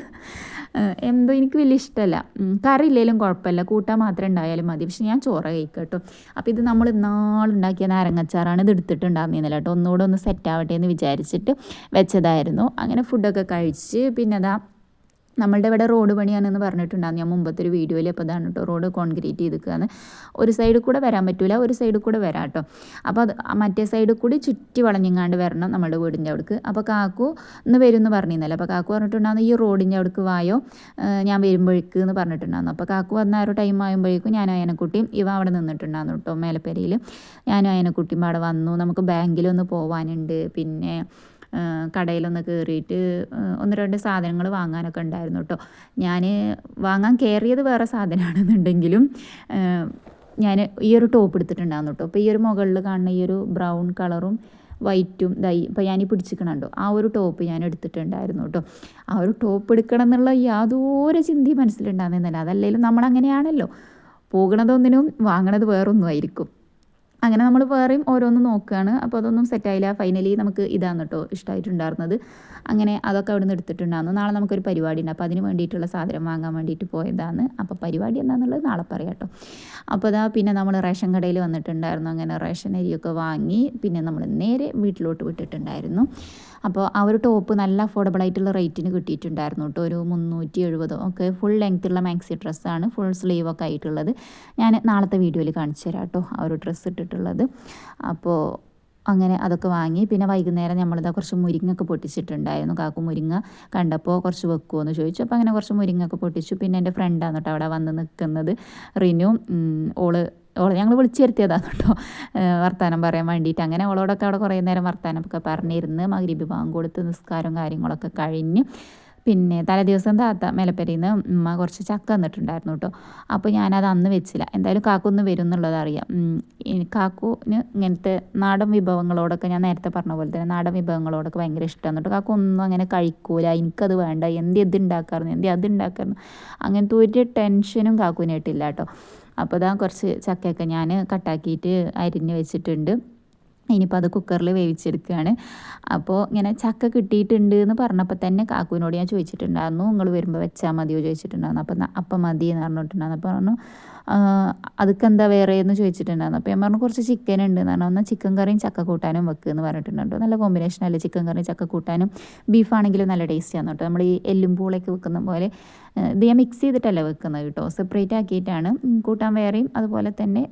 എന്തോ എനിക്ക് വലിയ ഇഷ്ടമല്ല. കറി ഇല്ലെങ്കിലും കുഴപ്പമില്ല, കൂട്ടാൻ മാത്രം ഉണ്ടായാലും മതി. പക്ഷെ ഞാൻ ചോറ് കഴിക്കാം കേട്ടോ. അപ്പോൾ ഇത് നമ്മൾ ഇന്നാളുണ്ടാക്കിയ നാരങ്ങച്ചാറാണ്. ഇത് എടുത്തിട്ടുണ്ടാകുന്നില്ല കേട്ടോ. ഒന്നുകൂടെ ഒന്ന് സെറ്റാവട്ടെ എന്ന് വിചാരിച്ചിട്ട് വെച്ചതായിരുന്നു. അങ്ങനെ ഫുഡൊക്കെ കഴിച്ച് പിന്നെ അതാ നമ്മളുടെ ഇവിടെ റോഡ് പണിയാണെന്ന് പറഞ്ഞിട്ടുണ്ടായിരുന്നു ഞാൻ മുമ്പത്തെ ഒരു വീഡിയോയിൽ. അപ്പോൾ അതാണ് കേട്ടോ റോഡ് കോൺക്രീറ്റ് ചെയ്തിരിക്കുകയാണ്. ഒരു സൈഡിൽ കൂടെ വരാൻ പറ്റില്ല, ഒരു സൈഡിൽ കൂടെ വരാം കേട്ടോ. അപ്പോൾ അത് മറ്റേ സൈഡിൽ കൂടി ചുറ്റി വളഞ്ഞിങ്ങാണ്ട് വരണം നമ്മുടെ വീടിൻ്റെ അവിടേക്ക്. അപ്പോൾ കാക്കു ഇന്ന് വരും എന്ന് പറഞ്ഞിരുന്നല്ലോ. അപ്പോൾ കാക്കു പറഞ്ഞിട്ടുണ്ടായിരുന്നു ഈ റോഡിൻ്റെ അവിടേക്ക് വായോ ഞാൻ വരുമ്പോഴേക്ക് എന്ന് പറഞ്ഞിട്ടുണ്ടായിരുന്നു. അപ്പോൾ കാക്കു വന്ന ഒരു ടൈം ആകുമ്പോഴേക്കും ഞാനും അയനക്കുട്ടിയും ഇവ അവിടെ നിന്നിട്ടുണ്ടായിരുന്നു കേട്ടോ മേലപ്പേരയിൽ. ഞാനും അയനക്കുട്ടിയും അവിടെ വന്നു. നമുക്ക് ബാങ്കിലൊന്ന് പോകാനുണ്ട്, പിന്നെ കടയിലൊന്ന് കയറിയിട്ട് 1-2 സാധനങ്ങൾ വാങ്ങാനൊക്കെ ഉണ്ടായിരുന്നു കേട്ടോ. ഞാൻ വാങ്ങാൻ കയറിയത് വേറെ സാധനമാണെന്നുണ്ടെങ്കിലും ഞാൻ ഈ ഒരു ടോപ്പ് എടുത്തിട്ടുണ്ടായിരുന്നു കേട്ടോ. അപ്പോൾ ഈ ഒരു മുകളിൽ കാണുന്ന ഈ ഒരു ബ്രൗൺ കളറും വൈറ്റും ഇപ്പോൾ ഞാൻ പിടിച്ചിരിക്കണുണ്ടോ ആ ഒരു ടോപ്പ് ഞാൻ എടുത്തിട്ടുണ്ടായിരുന്നു കേട്ടോ. ആ ഒരു ടോപ്പ് എടുക്കണം എന്നുള്ള യാതൊരു ചിന്തയും മനസ്സിലുണ്ടാകുന്നില്ല. അതല്ലെങ്കിലും നമ്മളങ്ങനെയാണല്ലോ, പോകണതൊന്നിനും വാങ്ങണത് വേറൊന്നും ആയിരിക്കും. അങ്ങനെ നമ്മൾ വേറെയും ഓരോന്ന് നോക്കുകയാണ്. അപ്പോൾ അതൊന്നും സെറ്റായില്ല. ഫൈനലി നമുക്ക് ഇതാണ് കേട്ടോ ഇഷ്ടമായിട്ടുണ്ടായിരുന്നത്. അങ്ങനെ അതൊക്കെ അവിടെ നിന്ന് എടുത്തിട്ടുണ്ടായിരുന്നു. നാളെ നമുക്കൊരു പരിപാടി ഉണ്ട്. അപ്പോൾ അതിന് വേണ്ടിയിട്ടുള്ള സാധനം വാങ്ങാൻ വേണ്ടിയിട്ട് പോയതാണ്. അപ്പോൾ പരിപാടി എന്താണെന്നുള്ളത് നാളെ പറയാം കേട്ടോ. അപ്പോൾ അതാ പിന്നെ നമ്മൾ റേഷൻ കടയിൽ വന്നിട്ടുണ്ടായിരുന്നു. അങ്ങനെ റേഷൻ അരിയൊക്കെ വാങ്ങി പിന്നെ നമ്മൾ നേരെ വീട്ടിലോട്ട് വിട്ടിട്ടുണ്ടായിരുന്നു. അപ്പോൾ ആ ഒരു ടോപ്പ് നല്ല അഫോർഡബിൾ ആയിട്ടുള്ള റേറ്റിന് കിട്ടിയിട്ടുണ്ടായിരുന്നു കേട്ടോ. ഒരു 370 ഒക്കെ ഫുൾ ലെങ്ത്തുള്ള മാക്സി ഡ്രസ്സാണ്, ഫുൾ സ്ലീവൊക്കെ ആയിട്ടുള്ളത്. ഞാൻ നാളത്തെ വീഡിയോയിൽ കാണിച്ചു തരാം കേട്ടോ ആ ഒരു ഡ്രസ്സ് ഇട്ടിട്ടുള്ളത്. അപ്പോൾ അങ്ങനെ അതൊക്കെ വാങ്ങി. പിന്നെ വൈകുന്നേരം നമ്മളിതാ കുറച്ച് മുരിങ്ങൊക്കെ പൊട്ടിച്ചിട്ടുണ്ടായിരുന്നു. കാക്കു മുരിങ്ങ കണ്ടപ്പോൾ കുറച്ച് വെക്കുമോ എന്ന് ചോദിച്ചു. അപ്പോൾ അങ്ങനെ കുറച്ച് മുരിങ്ങൊക്കെ പൊട്ടിച്ചു. പിന്നെ എൻ്റെ ഫ്രണ്ടാണ് കേട്ടോ അവിടെ വന്ന് നിൽക്കുന്നത്, റിനു. ഓളെ ഞങ്ങൾ വിളിച്ചു വരുത്തിയതാണ് കേട്ടോ വർത്താനം പറയാൻ വേണ്ടിയിട്ട്. അങ്ങനെ അവളോടൊക്കെ അവിടെ കുറേ നേരം വർത്താനമൊക്കെ പറഞ്ഞിരുന്ന് മഗ്‌രിബ് ബാങ്ക് കൊടുത്ത് നിസ്കാരവും കാര്യങ്ങളൊക്കെ കഴിഞ്ഞ് പിന്നെ തലേദിവസം താത്ത മേലപ്പരിയിൽ നിന്ന് ഉമ്മ കുറച്ച് ചക്ക തന്നിട്ടുണ്ടായിരുന്നു കേട്ടോ. അപ്പോൾ ഞാനത് അന്ന് വെച്ചില്ല. എന്തായാലും കാക്കൂന്ന് വരും എന്നുള്ളത് അറിയാം. കാക്കൂന് ഇങ്ങനത്തെ നാടൻ വിഭവങ്ങളോടൊക്കെ ഞാൻ നേരത്തെ പറഞ്ഞ പോലെ തന്നെ നാടൻ വിഭവങ്ങളോടൊക്കെ ഭയങ്കര ഇഷ്ടമാണ് കേട്ടോ. കാക്കു ഒന്നും അങ്ങനെ കഴിക്കൂല, എനിക്കത് വേണ്ട, ഇത് ഉണ്ടാക്കാറുണ്ട്, അത് ഉണ്ടാക്കാറുണ്ട്, അങ്ങനത്തെ ഒരു ടെൻഷനും കാക്കൂനായിട്ടില്ല കേട്ടോ. അപ്പോൾ ഇതാ കുറച്ച് ചക്കയൊക്കെ ഞാൻ കട്ടാക്കിയിട്ട് അരിഞ്ഞ് വെച്ചിട്ടുണ്ട്. ഇനിയിപ്പോൾ അത് കുക്കറിൽ വേവിച്ചെടുക്കുകയാണ്. അപ്പോൾ ഇങ്ങനെ ചക്ക കിട്ടിയിട്ടുണ്ട് എന്ന് പറഞ്ഞപ്പോൾ തന്നെ കാക്കുവിനോട് ഞാൻ ചോദിച്ചിട്ടുണ്ടായിരുന്നു, നിങ്ങൾ വരുമ്പോൾ വെച്ചാൽ മതിയോ ചോദിച്ചിട്ടുണ്ടായിരുന്നു. അപ്പം മതി എന്ന് പറഞ്ഞിട്ടുണ്ടായിരുന്നു. അപ്പോൾ പറഞ്ഞു അതൊക്കെ എന്താ വേറെ എന്ന് ചോദിച്ചിട്ടുണ്ടായിരുന്നു. അപ്പോൾ ഞാൻ പറഞ്ഞു കുറച്ച് ചിക്കൻ ഉണ്ട് എന്ന് പറഞ്ഞു. എന്നാൽ ചിക്കൻ കറിയും ചക്ക കൂട്ടാനും വെക്കുമെന്ന് പറഞ്ഞിട്ടുണ്ടോ. നല്ല കോമ്പിനേഷൻ അല്ലേ ചിക്കൻ കറിയും ചക്ക കൂട്ടാനും. ബീഫാണെങ്കിലും നല്ല ടേസ്റ്റിയാണ് കേട്ടോ. നമ്മൾ ഈ എല്ലും പൂളൊക്കെ വെക്കുന്ന പോലെ ഇത് ഞാൻ മിക്സ് ചെയ്തിട്ടല്ല വെക്കുന്നത് കേട്ടോ, സെപ്പറേറ്റ് ആക്കിയിട്ടാണ്. കൂട്ടാൻ വേറെയും അതുപോലെ തന്നെ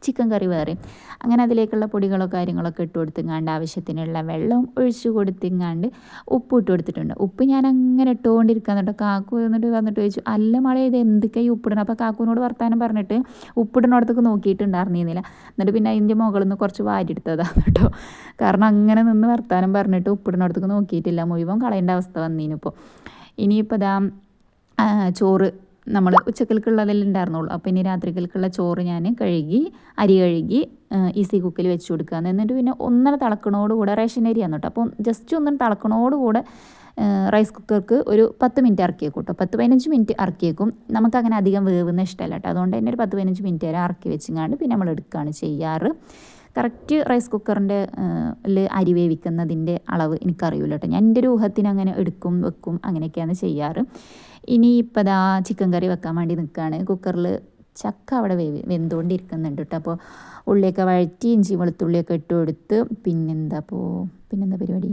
ചിക്കൻ കറി വേറെയും. അങ്ങനെ അതിലേക്കുള്ള പൊടികളോ കാര്യങ്ങളൊക്കെ ഇട്ട് കൊടുത്തിങ്ങാണ്ട് ആവശ്യത്തിനുള്ള വെള്ളം ഒഴിച്ചു കൊടുത്തിങ്ങാണ്ട് ഉപ്പ് ഇട്ട് കൊടുത്തിട്ടുണ്ട്. ഉപ്പ് ഞാൻ അങ്ങനെ ഇട്ടുകൊണ്ടിരിക്കുക. എന്നിട്ട് കാക്കു വന്നിട്ട് ചോദിച്ചു, അല്ല മഴ ഇത് എന്തൊക്കെയായി ഉപ്പിടണം. അപ്പോൾ കാക്കുവിനോട് വർത്താനം പറഞ്ഞിട്ട് ഉപ്പിടുന്നിടത്തേക്ക് നോക്കിയിട്ടുണ്ടായിരുന്നില്ല. എന്നിട്ട് പിന്നെ അതിൻ്റെ മുകളിൽ നിന്ന് കുറച്ച് വാരിയെടുത്തതാണ് കേട്ടോ. കാരണം അങ്ങനെ നിന്ന് വർത്താനം പറഞ്ഞിട്ട് ഉപ്പിടുന്നിടത്തേക്ക് നോക്കിയിട്ടില്ല, മുഴുവൻ കളയേണ്ട അവസ്ഥ വന്നീനിപ്പോൾ. ഇനിയിപ്പോൾ ഇതാ ചോറ് നമ്മൾ ഉച്ചക്കൽക്കുള്ളതെല്ലാം ഉണ്ടായിരുന്നുള്ളൂ. അപ്പോൾ ഇനി രാത്രികൾക്കുള്ള ചോറ് ഞാൻ അരി കഴുകി ഈസി കുക്കിൽ വെച്ച് കൊടുക്കുക. എന്നിട്ട് പിന്നെ ഒന്നര തിളക്കണോടുകൂടെ റേഷൻ അരിയാണ് കേട്ടോ. അപ്പോൾ ജസ്റ്റ് ഒന്നര തിളക്കണോടുകൂടെ റൈസ് കുക്കർക്ക് ഒരു 10 മിനിറ്റ് ഇറക്കി വെക്കും കേട്ടോ. 10-15 മിനിറ്റ് ഇറക്കി വെക്കും. നമുക്കങ്ങനെ അധികം വേവുന്ന ഇഷ്ടമല്ല കേട്ടോ. അതുകൊണ്ട് തന്നെ ഒരു 10-15 മിനിറ്റ് വരെ ഇറക്കി വെച്ചിങ്ങാണ്ട് പിന്നെ നമ്മൾ എടുക്കുകയാണ് ചെയ്യാറ്. കറക്റ്റ് റൈസ് കുക്കറിൻ്റെ അരി വേവിക്കുന്നതിൻ്റെ അളവ് എനിക്കറിയില്ല കേട്ടോ. ഞാൻ എൻ്റെ ഒരു ഊഹത്തിന് അങ്ങനെ എടുക്കും വെക്കും അങ്ങനെയൊക്കെയാണ് ചെയ്യാറ്. ഇനിയിപ്പോൾ ദാ ചിക്കൻ കറി വെക്കാൻ വേണ്ടി നിൽക്കുകയാണ്. കുക്കറിൽ ചക്ക അവിടെ വെന്തുകൊണ്ടിരിക്കുന്നുണ്ട് കേട്ടോ. അപ്പോൾ ഉള്ളിയൊക്കെ വഴറ്റി ഇഞ്ചി വെളുത്തുള്ളിയൊക്കെ ഇട്ട് കൊടുത്ത് പിന്നെന്താ പരിപാടി,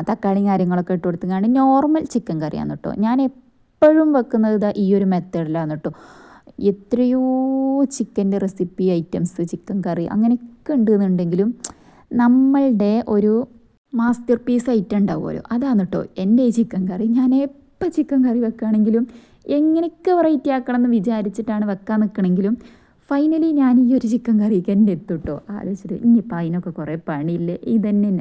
തക്കാളിയും കാര്യങ്ങളൊക്കെ ഇട്ട് കൊടുത്തുകൊണ്ട് നോർമൽ ചിക്കൻ കറിയാണ് കേട്ടോ. ഞാൻ എപ്പോഴും വെക്കുന്നത് ഇതാ ഈ ഒരു മെത്തേഡിലാണ് കേട്ടോ. എത്രയോ ചിക്കൻ്റെ റെസിപ്പി ഐറ്റംസ്, ചിക്കൻ കറി അങ്ങനെയൊക്കെ ഉണ്ടെന്നുണ്ടെങ്കിലും നമ്മളുടെ ഒരു മാസ്റ്റർ പീസ് ഐറ്റം ഉണ്ടാവുമല്ലോ, അതാണ് കേട്ടോ എൻ്റെ ഈ ചിക്കൻ കറി. ഞാൻ എപ്പോൾ ചിക്കൻ കറി വെക്കുകയാണെങ്കിലും എങ്ങനെയൊക്കെ വെറൈറ്റി ആക്കണം എന്ന് വിചാരിച്ചിട്ടാണ് വെക്കാൻ നിൽക്കണമെങ്കിലും ഫൈനലി ഞാൻ ഈ ഒരു ചിക്കൻ കറിക്ക് എൻ്റെ എത്തും കേട്ടോ. ആലോചിച്ചിട്ട് ഇനിയിപ്പോൾ അതിനൊക്കെ കുറേ പണിയില്ലേ, ഇതന്നെ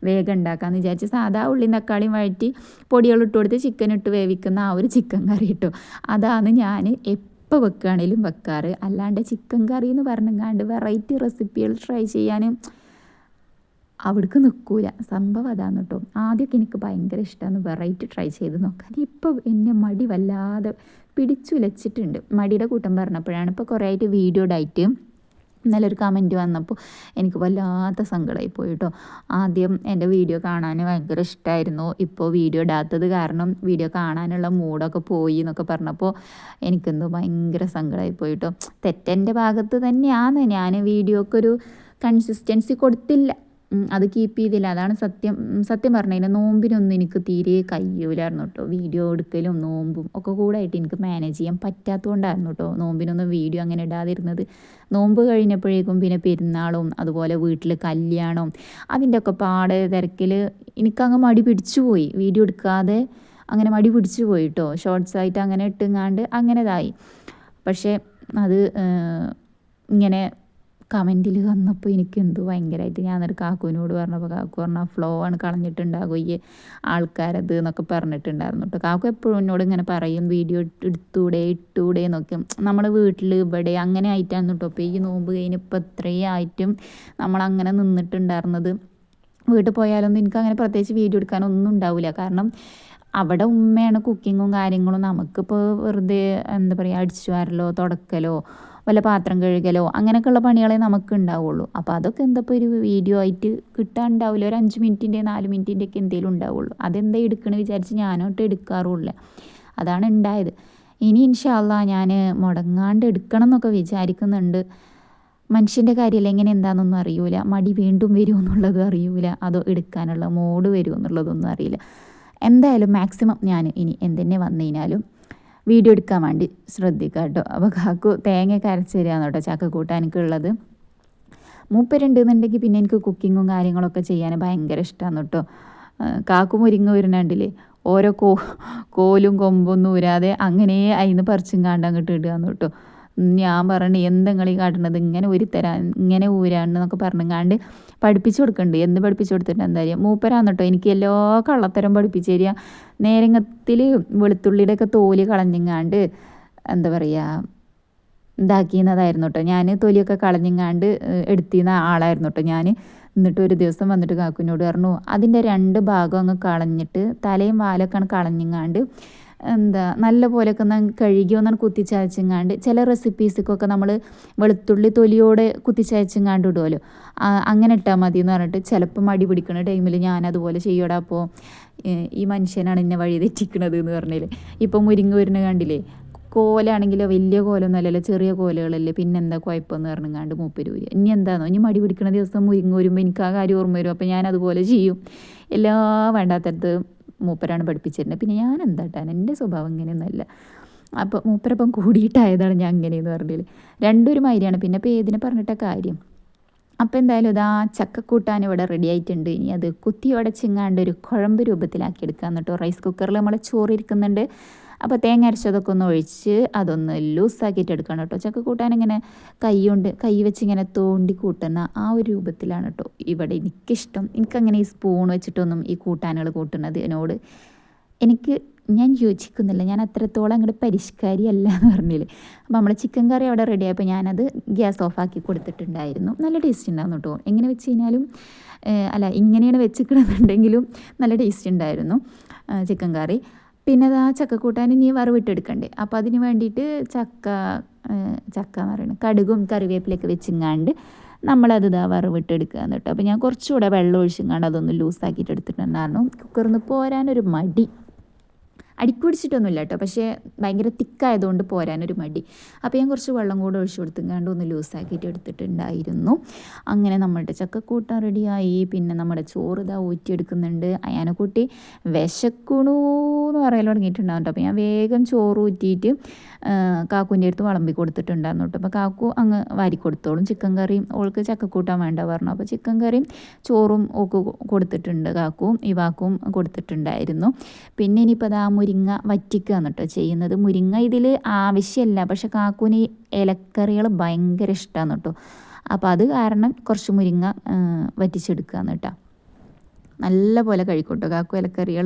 വേഗം ഉണ്ടാക്കാമെന്ന് വിചാരിച്ച് സാധാ ഉള്ളിയും തക്കാളിയും വഴറ്റി പൊടികളിട്ട് കൊടുത്ത് ചിക്കൻ ഇട്ട് വേവിക്കുന്ന ആ ഒരു ചിക്കൻ കറി കേട്ടോ. അതാണ് ഞാൻ എപ്പോൾ വെക്കുകയാണെങ്കിലും വെക്കാറ്. അല്ലാണ്ട് ചിക്കൻ കറി എന്ന് പറഞ്ഞെങ്ങാണ്ട് വെറൈറ്റി റെസിപ്പികൾ ട്രൈ ചെയ്യാനും അവിടേക്ക് നിൽക്കൂല. സംഭവം അതാണ് കേട്ടോ. ആദ്യമൊക്കെ എനിക്ക് ഭയങ്കര ഇഷ്ടമാണ് വെറൈറ്റി ട്രൈ ചെയ്ത് നോക്കാൻ. ഇപ്പോൾ എന്നെ മടി വല്ലാതെ പിടിച്ചുലച്ചിട്ടുണ്ട്. മടിയുടെ കൂട്ടം പറഞ്ഞപ്പോഴാണ് ഇപ്പോൾ കുറേ ആയിട്ട് വീഡിയോ ഇടായിട്ട് നല്ലൊരു കമൻറ്റ് വന്നപ്പോൾ എനിക്ക് വല്ലാത്ത സങ്കടമായി പോയി കേട്ടോ. ആദ്യം എൻ്റെ വീഡിയോ കാണാൻ ഭയങ്കര ഇഷ്ടമായിരുന്നു. ഇപ്പോൾ വീഡിയോ ഇടാത്തത് കാരണം വീഡിയോ കാണാനുള്ള മൂഡൊക്കെ പോയി എന്നൊക്കെ പറഞ്ഞപ്പോൾ എനിക്കെന്തോ ഭയങ്കര സങ്കടമായി പോയി കേട്ടോ. തെറ്റെൻ്റെ ഭാഗത്ത് തന്നെയാണ്. ഞാൻ വീഡിയോക്കൊരു കൺസിസ്റ്റൻസി കൊടുത്തില്ല, അത് കീപ്പ് ചെയ്തില്ല. അതാണ് സത്യം പറഞ്ഞതിന് നോമ്പിനൊന്നും എനിക്ക് തീരെ കഴിയൂലായിരുന്നു കേട്ടോ. വീഡിയോ എടുക്കലും നോമ്പും ഒക്കെ കൂടെ ആയിട്ട് എനിക്ക് മാനേജ് ചെയ്യാൻ പറ്റാത്തതുകൊണ്ടായിരുന്നു കേട്ടോ നോമ്പിനൊന്നും വീഡിയോ അങ്ങനെ ഇടാതിരുന്നത്. നോമ്പ് കഴിഞ്ഞപ്പോഴേക്കും പിന്നെ പെരുന്നാളും അതുപോലെ വീട്ടിൽ കല്യാണവും അതിൻ്റെ ഒക്കെ പാടെ തിരക്കിൽ എനിക്കങ്ങ് മടി പിടിച്ചു പോയി. വീഡിയോ എടുക്കാതെ അങ്ങനെ മടി പിടിച്ചു പോയി കേട്ടോ. ഷോർട്സായിട്ട് അങ്ങനെ ഇട്ടുങ്ങാണ്ട് അങ്ങനെ ഇതായി. പക്ഷേ അത് ഇങ്ങനെ കമൻറ്റിൽ വന്നപ്പോൾ എനിക്കെന്തോ ഭയങ്കരമായിട്ട് ഞാൻ എന്നിട്ട് കാക്കുവിനോട് പറഞ്ഞപ്പോൾ കാക്കു പറഞ്ഞാൽ ഫ്ലോ ആണ് കളഞ്ഞിട്ടുണ്ടാകും ഈ ആൾക്കാരത് എന്നൊക്കെ പറഞ്ഞിട്ടുണ്ടായിരുന്നു കേട്ടോ. കാക്കു എപ്പോഴും എന്നോട് ഇങ്ങനെ പറയും വീഡിയോ ഇട്ടൂടെ എന്നൊക്കെ. നമ്മൾ വീട്ടിൽ ഇവിടെ അങ്ങനെ ആയിട്ടാണ് കേട്ടോ. അപ്പോൾ ഈ നോമ്പ് കഴിഞ്ഞപ്പോൾ ഇത്രയും ആയിട്ടും നമ്മളങ്ങനെ നിന്നിട്ടുണ്ടായിരുന്നത്. വീട്ടിൽ പോയാലൊന്നും എനിക്കങ്ങനെ പ്രത്യേകിച്ച് വീഡിയോ എടുക്കാനൊന്നും ഉണ്ടാവില്ല. കാരണം അവിടെ ഉമ്മയാണ് കുക്കിങ്ങും കാര്യങ്ങളും. നമുക്കിപ്പോൾ വെറുതെ എന്താ പറയുക അടിച്ചു വാരലോ തുടക്കലോ വല്ല പാത്രം കഴുകലോ അങ്ങനെയൊക്കെയുള്ള പണികളെ നമുക്ക് ഉണ്ടാവുള്ളൂ. അപ്പോൾ അതൊക്കെ ഇപ്പോൾ ഒരു വീഡിയോ ആയിട്ട് കിട്ടാനുണ്ടാവില്ല. ഒരു 5 മിനിറ്റിൻ്റെ 4 മിനിറ്റിൻ്റെ ഒക്കെ എന്തെങ്കിലും ഉണ്ടാവുള്ളൂ. അതെന്താ എടുക്കണമെന്ന് വിചാരിച്ച് ഞാനോട്ട് എടുക്കാറുമില്ല. അതാണ് ഉണ്ടായത്. ഇനി ഇൻഷാ അല്ലാഹ് ഞാൻ മുടങ്ങാണ്ട് എടുക്കണം എന്നൊക്കെ വിചാരിക്കുന്നുണ്ട്. മനുഷ്യൻ്റെ കാര്യമല്ല, എങ്ങനെ എന്താണെന്നൊന്നും അറിയൂല. മടി വീണ്ടും വരുമോ എന്നുള്ളതും അറിയൂല, അതോ എടുക്കാനുള്ള മൂഡ് വരുമോ എന്നുള്ളതൊന്നും അറിയില്ല. എന്തായാലും മാക്സിമം ഞാൻ ഇനി എന്തെന്നെ വന്നു കഴിഞ്ഞാലും വീഡിയോ എടുക്കാൻ വേണ്ടി ശ്രദ്ധിക്കുക കേട്ടോ. അപ്പോൾ കാക്കു തേങ്ങയൊക്കെ അരച്ച് തരികയാണ് കേട്ടോ ചക്ക കൂട്ടാനൊക്കെയുള്ളത്. മൂപ്പരുണ്ടെന്നുണ്ടെങ്കിൽ പിന്നെ എനിക്ക് കുക്കിങ്ങും കാര്യങ്ങളൊക്കെ ചെയ്യാൻ ഭയങ്കര ഇഷ്ടമാണ് കേട്ടോ. കാക്കു മുരിങ്ങ വരുന്നുണ്ടില്ലേ, ഓരോ കോലും കൊമ്പൊന്നും ഊരാതെ അങ്ങനെ അതിന് പറിച്ചും കാണ്ട് അങ്ങോട്ട് ഇടുകയാണ് കേട്ടോ. ഞാൻ പറഞ്ഞു എന്തെങ്കിലും ഈ കാട്ടുന്നത് ഇങ്ങനെ ഊരിത്തരാൻ ഇങ്ങനെ ഊരാണെന്നൊക്കെ പറഞ്ഞങ്ങാണ്ട് പഠിപ്പിച്ചു കൊടുക്കുന്നുണ്ട്. എന്ത് പഠിപ്പിച്ചു കൊടുത്തിട്ട് എന്താ പറയുക, മൂപ്പരാന്ന് കേട്ടോ എനിക്ക് എല്ലാ കള്ളത്തരം പഠിപ്പിച്ചു തരിക. നേരങ്ങത്തിൽ വെളുത്തുള്ളിയുടെയൊക്കെ തോല് കളഞ്ഞങ്ങാണ്ട് എന്താ പറയുക ഇതാക്കിയെന്നതായിരുന്നു കേട്ടോ. ഞാൻ തൊലിയൊക്കെ കളഞ്ഞങ്ങാണ്ട് എടുത്തിരുന്ന ആളായിരുന്നു കേട്ടോ ഞാൻ. എന്നിട്ട് ഒരു ദിവസം വന്നിട്ട് കാക്കുവിനോട് പറഞ്ഞു അതിൻ്റെ 2 ഭാഗം അങ്ങ് കളഞ്ഞിട്ട് തലയും വാലൊക്കെ കളഞ്ഞങ്ങാണ്ട് എന്താ നല്ല പോലെയൊക്കെ ഒന്ന് കഴുകി ഒന്നാണ് കുത്തിച്ചയച്ചങ്ങാണ്ട്, ചില റെസിപ്പീസിക്കൊക്കെ നമ്മൾ വെളുത്തുള്ളി തൊലിയോടെ കുത്തിച്ചയച്ചങ്ങാണ്ട് ഇടുമല്ലോ, അങ്ങനെ ഇട്ടാൽ മതി എന്ന് പറഞ്ഞിട്ട് ചിലപ്പോൾ മടി പിടിക്കുന്ന ടൈമിൽ ഞാൻ അതുപോലെ ചെയ്യടാ. അപ്പോൾ ഈ മനുഷ്യനാണ് എന്നെ വഴി തെറ്റിക്കണത് എന്ന് പറഞ്ഞില്ലേ. ഇപ്പോൾ മുരിങ്ങ വരുന്ന കണ്ടില്ലേ, കോലാണെങ്കിലോ വലിയ കോലൊന്നും അല്ലല്ലോ, ചെറിയ കോലുകളല്ലേ, പിന്നെന്താ കുഴപ്പമെന്ന് പറഞ്ഞങ്ങാണ്ട് മൂപ്പരൂര്. ഇനി എന്താണോ ഇനി മടി പിടിക്കുന്ന ദിവസം മുരിങ്ങ വരുമ്പോൾ എനിക്ക് ആ കാര്യം ഓർമ്മ വരും. അപ്പോൾ ഞാൻ അതുപോലെ ചെയ്യും. എല്ലാ വേണ്ടാത്തത് മൂപ്പരാണ് പഠിപ്പിച്ചിരുന്നത്. പിന്നെ ഞാൻ എന്താട്ടാണ്, എൻ്റെ സ്വഭാവം ഇങ്ങനെയൊന്നുമല്ല. അപ്പോൾ മൂപ്പരപ്പം കൂടിയിട്ടായതാണ് ഞാൻ അങ്ങനെയെന്ന് പറഞ്ഞാൽ. രണ്ടും ഒരു മാതിരിയാണ്. പിന്നെ ഇപ്പോൾ ഏതിനെ പറഞ്ഞിട്ട കാര്യം. അപ്പോൾ എന്തായാലും ഇതാ ചക്കക്കൂട്ടാൻ ഇവിടെ റെഡി ആയിട്ടുണ്ട്. ഇനി അത് കുത്തി ഉടച്ചിങ്ങാണ്ട് ഒരു കുഴമ്പ് രൂപത്തിലാക്കി എടുക്കുക. എന്നിട്ടോ റൈസ് കുക്കറിൽ നമ്മൾ ചോറ് ഇരിക്കുന്നുണ്ട്. അപ്പോൾ തേങ്ങ അരച്ചതൊക്കെ ഒന്ന് ഒഴിച്ച് അതൊന്ന് ലൂസാക്കിയിട്ട് എടുക്കണം കേട്ടോ. ചക്കക്കൂട്ടാൻ ഇങ്ങനെ കൈ വെച്ച് ഇങ്ങനെ തോണ്ടി കൂട്ടുന്ന ആ ഒരു രൂപത്തിലാണ് കേട്ടോ ഇവിടെ എനിക്കിഷ്ടം. എനിക്കങ്ങനെ ഈ സ്പൂൺ വെച്ചിട്ടൊന്നും ഈ കൂട്ടാനുകൾ കൂട്ടുന്നത് എനിക്ക് ഞാൻ യോജിക്കുന്നില്ല. ഞാൻ അത്രത്തോളം അങ്ങോട്ട് പരിഷ്കാരിയല്ല എന്ന് പറഞ്ഞില്ലേ. അപ്പോൾ നമ്മൾ ചിക്കൻ കറി അവിടെ റെഡി ആയപ്പോൾ ഞാനത് ഗ്യാസ് ഓഫാക്കി കൊടുത്തിട്ടുണ്ടായിരുന്നു. നല്ല ടേസ്റ്റ് ഉണ്ടായിരുന്നു കേട്ടോ. എങ്ങനെ വെച്ച് കഴിഞ്ഞാലും അല്ല ഇങ്ങനെയാണ് വെച്ചിക്കണമെന്നുണ്ടെങ്കിലും നല്ല ടേസ്റ്റ് ഉണ്ടായിരുന്നു ചിക്കൻ കറി. പിന്നെ അത് ആ ചക്കക്കൂട്ടാൻ ഇനി വറവിട്ടെടുക്കണ്ടേ. അപ്പോൾ അതിന് വേണ്ടിയിട്ട് ചക്ക എന്ന് പറയുന്നത് കടുകും കറിവേപ്പിലൊക്കെ വെച്ചിങ്ങാണ്ട് നമ്മളത് വറവിട്ടെടുക്കുക എന്നിട്ട്. അപ്പോൾ ഞാൻ കുറച്ചുകൂടെ വെള്ളം ഒഴിച്ചിങ്ങാണ്ട് അതൊന്ന് ലൂസാക്കിയിട്ട് എടുത്തിട്ടുണ്ടായിരുന്നു. കുക്കറിൽ നിന്ന് പോരാനൊരു മടി, അടിക്കുപിടിച്ചിട്ടൊന്നുമില്ല കേട്ടോ, പക്ഷേ ഭയങ്കര തിക്കായതുകൊണ്ട് പോരാനൊരു മടി. അപ്പോൾ ഞാൻ കുറച്ച് വെള്ളം കൂടെ ഒഴിച്ചു കൊടുത്തുങ്ങാണ്ട് ഒന്ന് ലൂസാക്കിയിട്ട് എടുത്തിട്ടുണ്ടായിരുന്നു. അങ്ങനെ നമ്മളുടെ ചക്കക്കൂട്ടാൻ റെഡിയായി. പിന്നെ നമ്മുടെ ചോറ് ഊറ്റിയെടുക്കുന്നുണ്ട്. അയാനെക്കുട്ടി വിശക്കണു എന്ന് പറയാൻ തുടങ്ങിയിട്ടുണ്ടാവും കേട്ടോ. അപ്പോൾ ഞാൻ വേഗം ചോറ് ഊറ്റിയിട്ട് കാക്കുവിൻ്റെ അടുത്ത് വിളമ്പി കൊടുത്തിട്ടുണ്ടായിരുന്നു കേട്ടോ. അപ്പോൾ കാക്കു അങ്ങ് വാരി കൊടുത്തോളും. ചിക്കൻ കറിയും ഓൾക്ക് ചക്കക്കൂട്ടാൻ വേണ്ട പറഞ്ഞു. അപ്പോൾ ചിക്കൻ കറിയും ചോറും ഓക്ക് കൊടുത്തിട്ടുണ്ട്. കാക്കുവും ഇവാക്കും കൊടുത്തിട്ടുണ്ടായിരുന്നു. പിന്നെ ഇനിയിപ്പോൾ അതാ മുരിങ്ങ വറ്റിക്കുകയാണ് കേട്ടോ ചെയ്യുന്നത്. മുരിങ്ങ ഇതിൽ ആവശ്യമില്ല, പക്ഷെ കാക്കുവിന് ഇലക്കറികൾ ഭയങ്കര ഇഷ്ടമാണ് കേട്ടോ. അപ്പോൾ അത് കാരണം കുറച്ച് മുരിങ്ങ വറ്റിച്ചെടുക്കുകയാണ് കേട്ടോ. നല്ല പോലെ കഴിക്കും കേട്ടോ കാക്കു ഇലക്കറികൾ.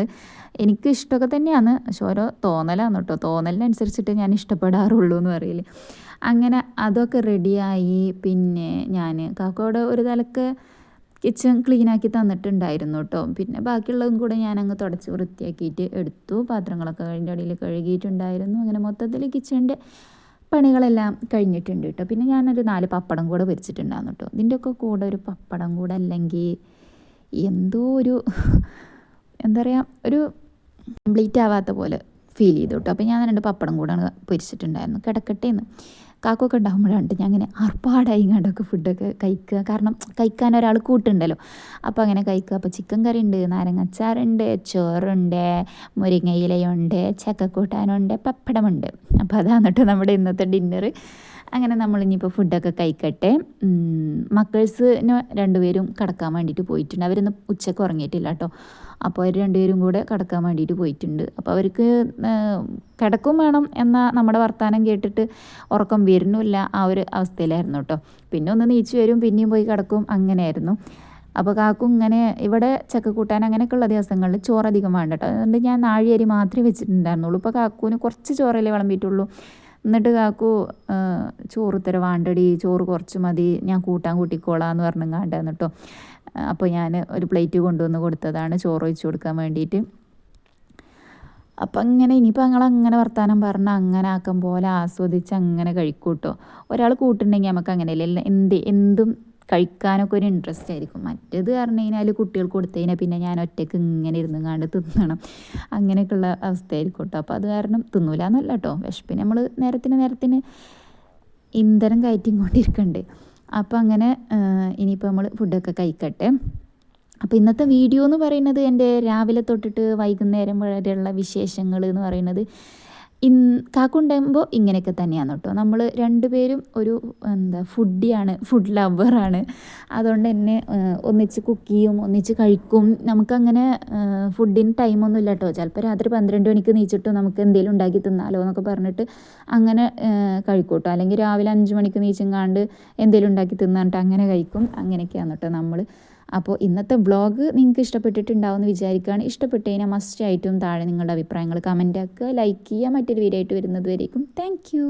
എനിക്ക് ഇഷ്ടമൊക്കെ തന്നെയാണ്, പക്ഷെ ഓരോ തോന്നലാണ് കേട്ടോ. തോന്നലിനനുസരിച്ചിട്ട് ഞാൻ ഇഷ്ടപ്പെടാറുള്ളൂ എന്ന് പറയില്ലേ. അങ്ങനെ അതൊക്കെ റെഡിയായി. പിന്നെ ഞാൻ കാക്കോടെ ഒരു തലക്ക് കിച്ചൺ ക്ലീനാക്കി തന്നിട്ടുണ്ടായിരുന്നു കേട്ടോ. പിന്നെ ബാക്കിയുള്ളതും കൂടെ ഞാനങ്ങ് തുടച്ച് വൃത്തിയാക്കിയിട്ട് എടുത്തു. പാത്രങ്ങളൊക്കെ അതിൻ്റെ ഇടയിൽ കഴുകിയിട്ടുണ്ടായിരുന്നു. അങ്ങനെ മൊത്തത്തിൽ കിച്ചണിൻ്റെ പണികളെല്ലാം കഴിഞ്ഞിട്ടുണ്ട് കേട്ടോ. പിന്നെ ഞാനൊരു 4 പപ്പടം കൂടെ പൊരിച്ചിട്ടുണ്ടായിരുന്നു കേട്ടോ. ഇതിൻ്റെയൊക്കെ കൂടെ ഒരു പപ്പടം കൂടെ അല്ലെങ്കിൽ എന്തോ ഒരു എന്താ പറയുക, ഒരു കംപ്ലീറ്റ് ആവാത്ത പോലെ ഫീൽ ചെയ്തു കേട്ടോ. അപ്പോൾ ഞാൻ 2 പപ്പടം കൂടെ പൊരിച്ചിട്ടുണ്ടായിരുന്നു. കിടക്കട്ടേന്ന് കാക്കൊക്കെ ഉണ്ടാകുമ്പോഴാണ് ഞാൻ അങ്ങനെ ആർപ്പാടായി കണ്ടൊക്കെ ഫുഡൊക്കെ കഴിക്കുക. കാരണം കഴിക്കാൻ ഒരാൾ കൂട്ടുണ്ടല്ലോ, അപ്പോൾ അങ്ങനെ കഴിക്കുക. അപ്പോൾ ചിക്കൻ കറി ഉണ്ട്, നാരങ്ങച്ചാറുണ്ട്, ചോറുണ്ട്, മുരിങ്ങയിലയുണ്ട്, ചക്കക്കൂട്ടാനുണ്ട്, പപ്പടമുണ്ട്. അപ്പോൾ അതാണ് കേട്ടോ നമ്മുടെ ഇന്നത്തെ ഡിന്നർ. അങ്ങനെ നമ്മളിനിയിപ്പോൾ ഫുഡൊക്കെ കഴിക്കട്ടെ. മക്കൾസിന് 2 പേരും കിടക്കാൻ വേണ്ടിയിട്ട് പോയിട്ടുണ്ട്. അവരൊന്നും ഉച്ചയ്ക്ക് ഉറങ്ങിയിട്ടില്ല കേട്ടോ. അപ്പോൾ അവർ 2 പേരും കൂടെ കിടക്കാൻ വേണ്ടിയിട്ട് പോയിട്ടുണ്ട്. അപ്പോൾ അവർക്ക് കിടക്കും വേണം എന്നാൽ നമ്മുടെ വർത്തമാനം കേട്ടിട്ട് ഉറക്കം വരുന്നില്ല, ആ ഒരു അവസ്ഥയിലായിരുന്നു കേട്ടോ. പിന്നെ ഒന്ന് നീച്ചു വരും, പിന്നെയും പോയി കിടക്കും, അങ്ങനെയായിരുന്നു. അപ്പോൾ കാക്കും ഇങ്ങനെ ഇവിടെ ചക്കക്കൂട്ടാൻ അങ്ങനെയൊക്കെയുള്ള ദിവസങ്ങളിൽ ചോറധികം വേണ്ട കേട്ടോ. അതുകൊണ്ട് ഞാൻ നാഴിയരി മാത്രമേ വെച്ചിട്ടുണ്ടായിരുന്നുള്ളൂ. ഇപ്പോൾ കാക്കുവിന് കുറച്ച് ചോറല്ലേ വിളമ്പിയിട്ടുള്ളൂ. എന്നിട്ട് കാക്കു ചോറ് ഇത്തര വേണ്ടടി, ചോറ് കുറച്ച് മതി, ഞാൻ കൂട്ടാൻ കൂട്ടിക്കോളാം എന്ന് പറഞ്ഞങ്ങാണ്ടായിരുന്നു കേട്ടോ. അപ്പോൾ ഞാൻ ഒരു പ്ലേറ്റ് കൊണ്ടുവന്ന് കൊടുത്തതാണ് ചോറ് ഒഴിച്ച് കൊടുക്കാൻ വേണ്ടിയിട്ട്. അപ്പം അങ്ങനെ ഇനിയിപ്പോൾ ഞങ്ങളങ്ങനെ വർത്താനം പറഞ്ഞാൽ അങ്ങനെ ആക്കം പോലെ ആസ്വദിച്ച് അങ്ങനെ കഴിക്കും കേട്ടോ. ഒരാൾ കൂട്ടുണ്ടെങ്കിൽ നമുക്ക് അങ്ങനെയല്ലേ എന്തും കഴിക്കാനൊക്കെ ഒരു ഇൻട്രസ്റ്റ് ആയിരിക്കും. മറ്റേത് പറഞ്ഞു കഴിഞ്ഞാൽ കുട്ടികൾക്ക് കൊടുത്തു കഴിഞ്ഞാൽ പിന്നെ ഞാൻ ഒറ്റയ്ക്ക് ഇങ്ങനെ ഇരുന്ന് തിന്നണം, അങ്ങനെയൊക്കെയുള്ള അവസ്ഥയായിരിക്കും കേട്ടോ. അപ്പോൾ അത് കാരണം തിന്നൂല എന്നല്ല കേട്ടോ, വിശപ്പിന് നമ്മൾ നേരത്തിന് ഇന്ധനം കയറ്റിക്കൊണ്ടിരിക്കണ്ടേ. അപ്പോൾ അങ്ങനെ ഇനിയിപ്പോൾ നമ്മൾ ഫുഡൊക്കെ കഴിക്കട്ടെ. അപ്പോൾ ഇന്നത്തെ വീഡിയോ എന്ന് പറയുന്നത് എൻ്റെ രാവിലെ തൊട്ടിട്ട് വൈകുന്നേരം വരെയുള്ള വിശേഷങ്ങൾ എന്ന് പറയുന്നത് കാക്കുണ്ടാകുമ്പോൾ ഇങ്ങനെയൊക്കെ തന്നെയാണ് കേട്ടോ. നമ്മൾ രണ്ടുപേരും ഒരു ഫുഡിയാണ്, ഫുഡ് ലവറാണ്. അതുകൊണ്ട് തന്നെ ഒന്നിച്ച് കുക്ക് ചെയ്യും, ഒന്നിച്ച് കഴിക്കും. നമുക്കങ്ങനെ ഫുഡിന് ടൈമൊന്നും ഇല്ല കേട്ടോ. ചിലപ്പോൾ രാത്രി 12 മണിക്ക് നീച്ചിട്ട് നമുക്ക് എന്തെങ്കിലും ഉണ്ടാക്കി തിന്നാലോ എന്നൊക്കെ പറഞ്ഞിട്ട് അങ്ങനെ കഴിക്കും കേട്ടോ. അല്ലെങ്കിൽ രാവിലെ 5 മണിക്ക് നീച്ചെങ്ങാണ്ട് എന്തെങ്കിലും ഉണ്ടാക്കി തിന്നിട്ട് അങ്ങനെ കഴിക്കും. അങ്ങനെയൊക്കെയാണ് കേട്ടോ നമ്മൾ. അപ്പോൾ ഇന്നത്തെ വ്ളോഗ് നിങ്ങൾക്ക് ഇഷ്ടപ്പെട്ടിട്ടുണ്ടാവുമെന്ന് വിചാരിക്കുകയാണ്. ഇഷ്ടപ്പെട്ട് കഴിഞ്ഞാൽ മസ്റ്റായിട്ടും താഴെ നിങ്ങളുടെ അഭിപ്രായങ്ങൾ കമൻ്റ് ആക്കുക, ലൈക്ക് ചെയ്യുക. മറ്റൊരു വീഡിയോ ആയിട്ട് വരുന്നത് വരേക്കും താങ്ക് യു.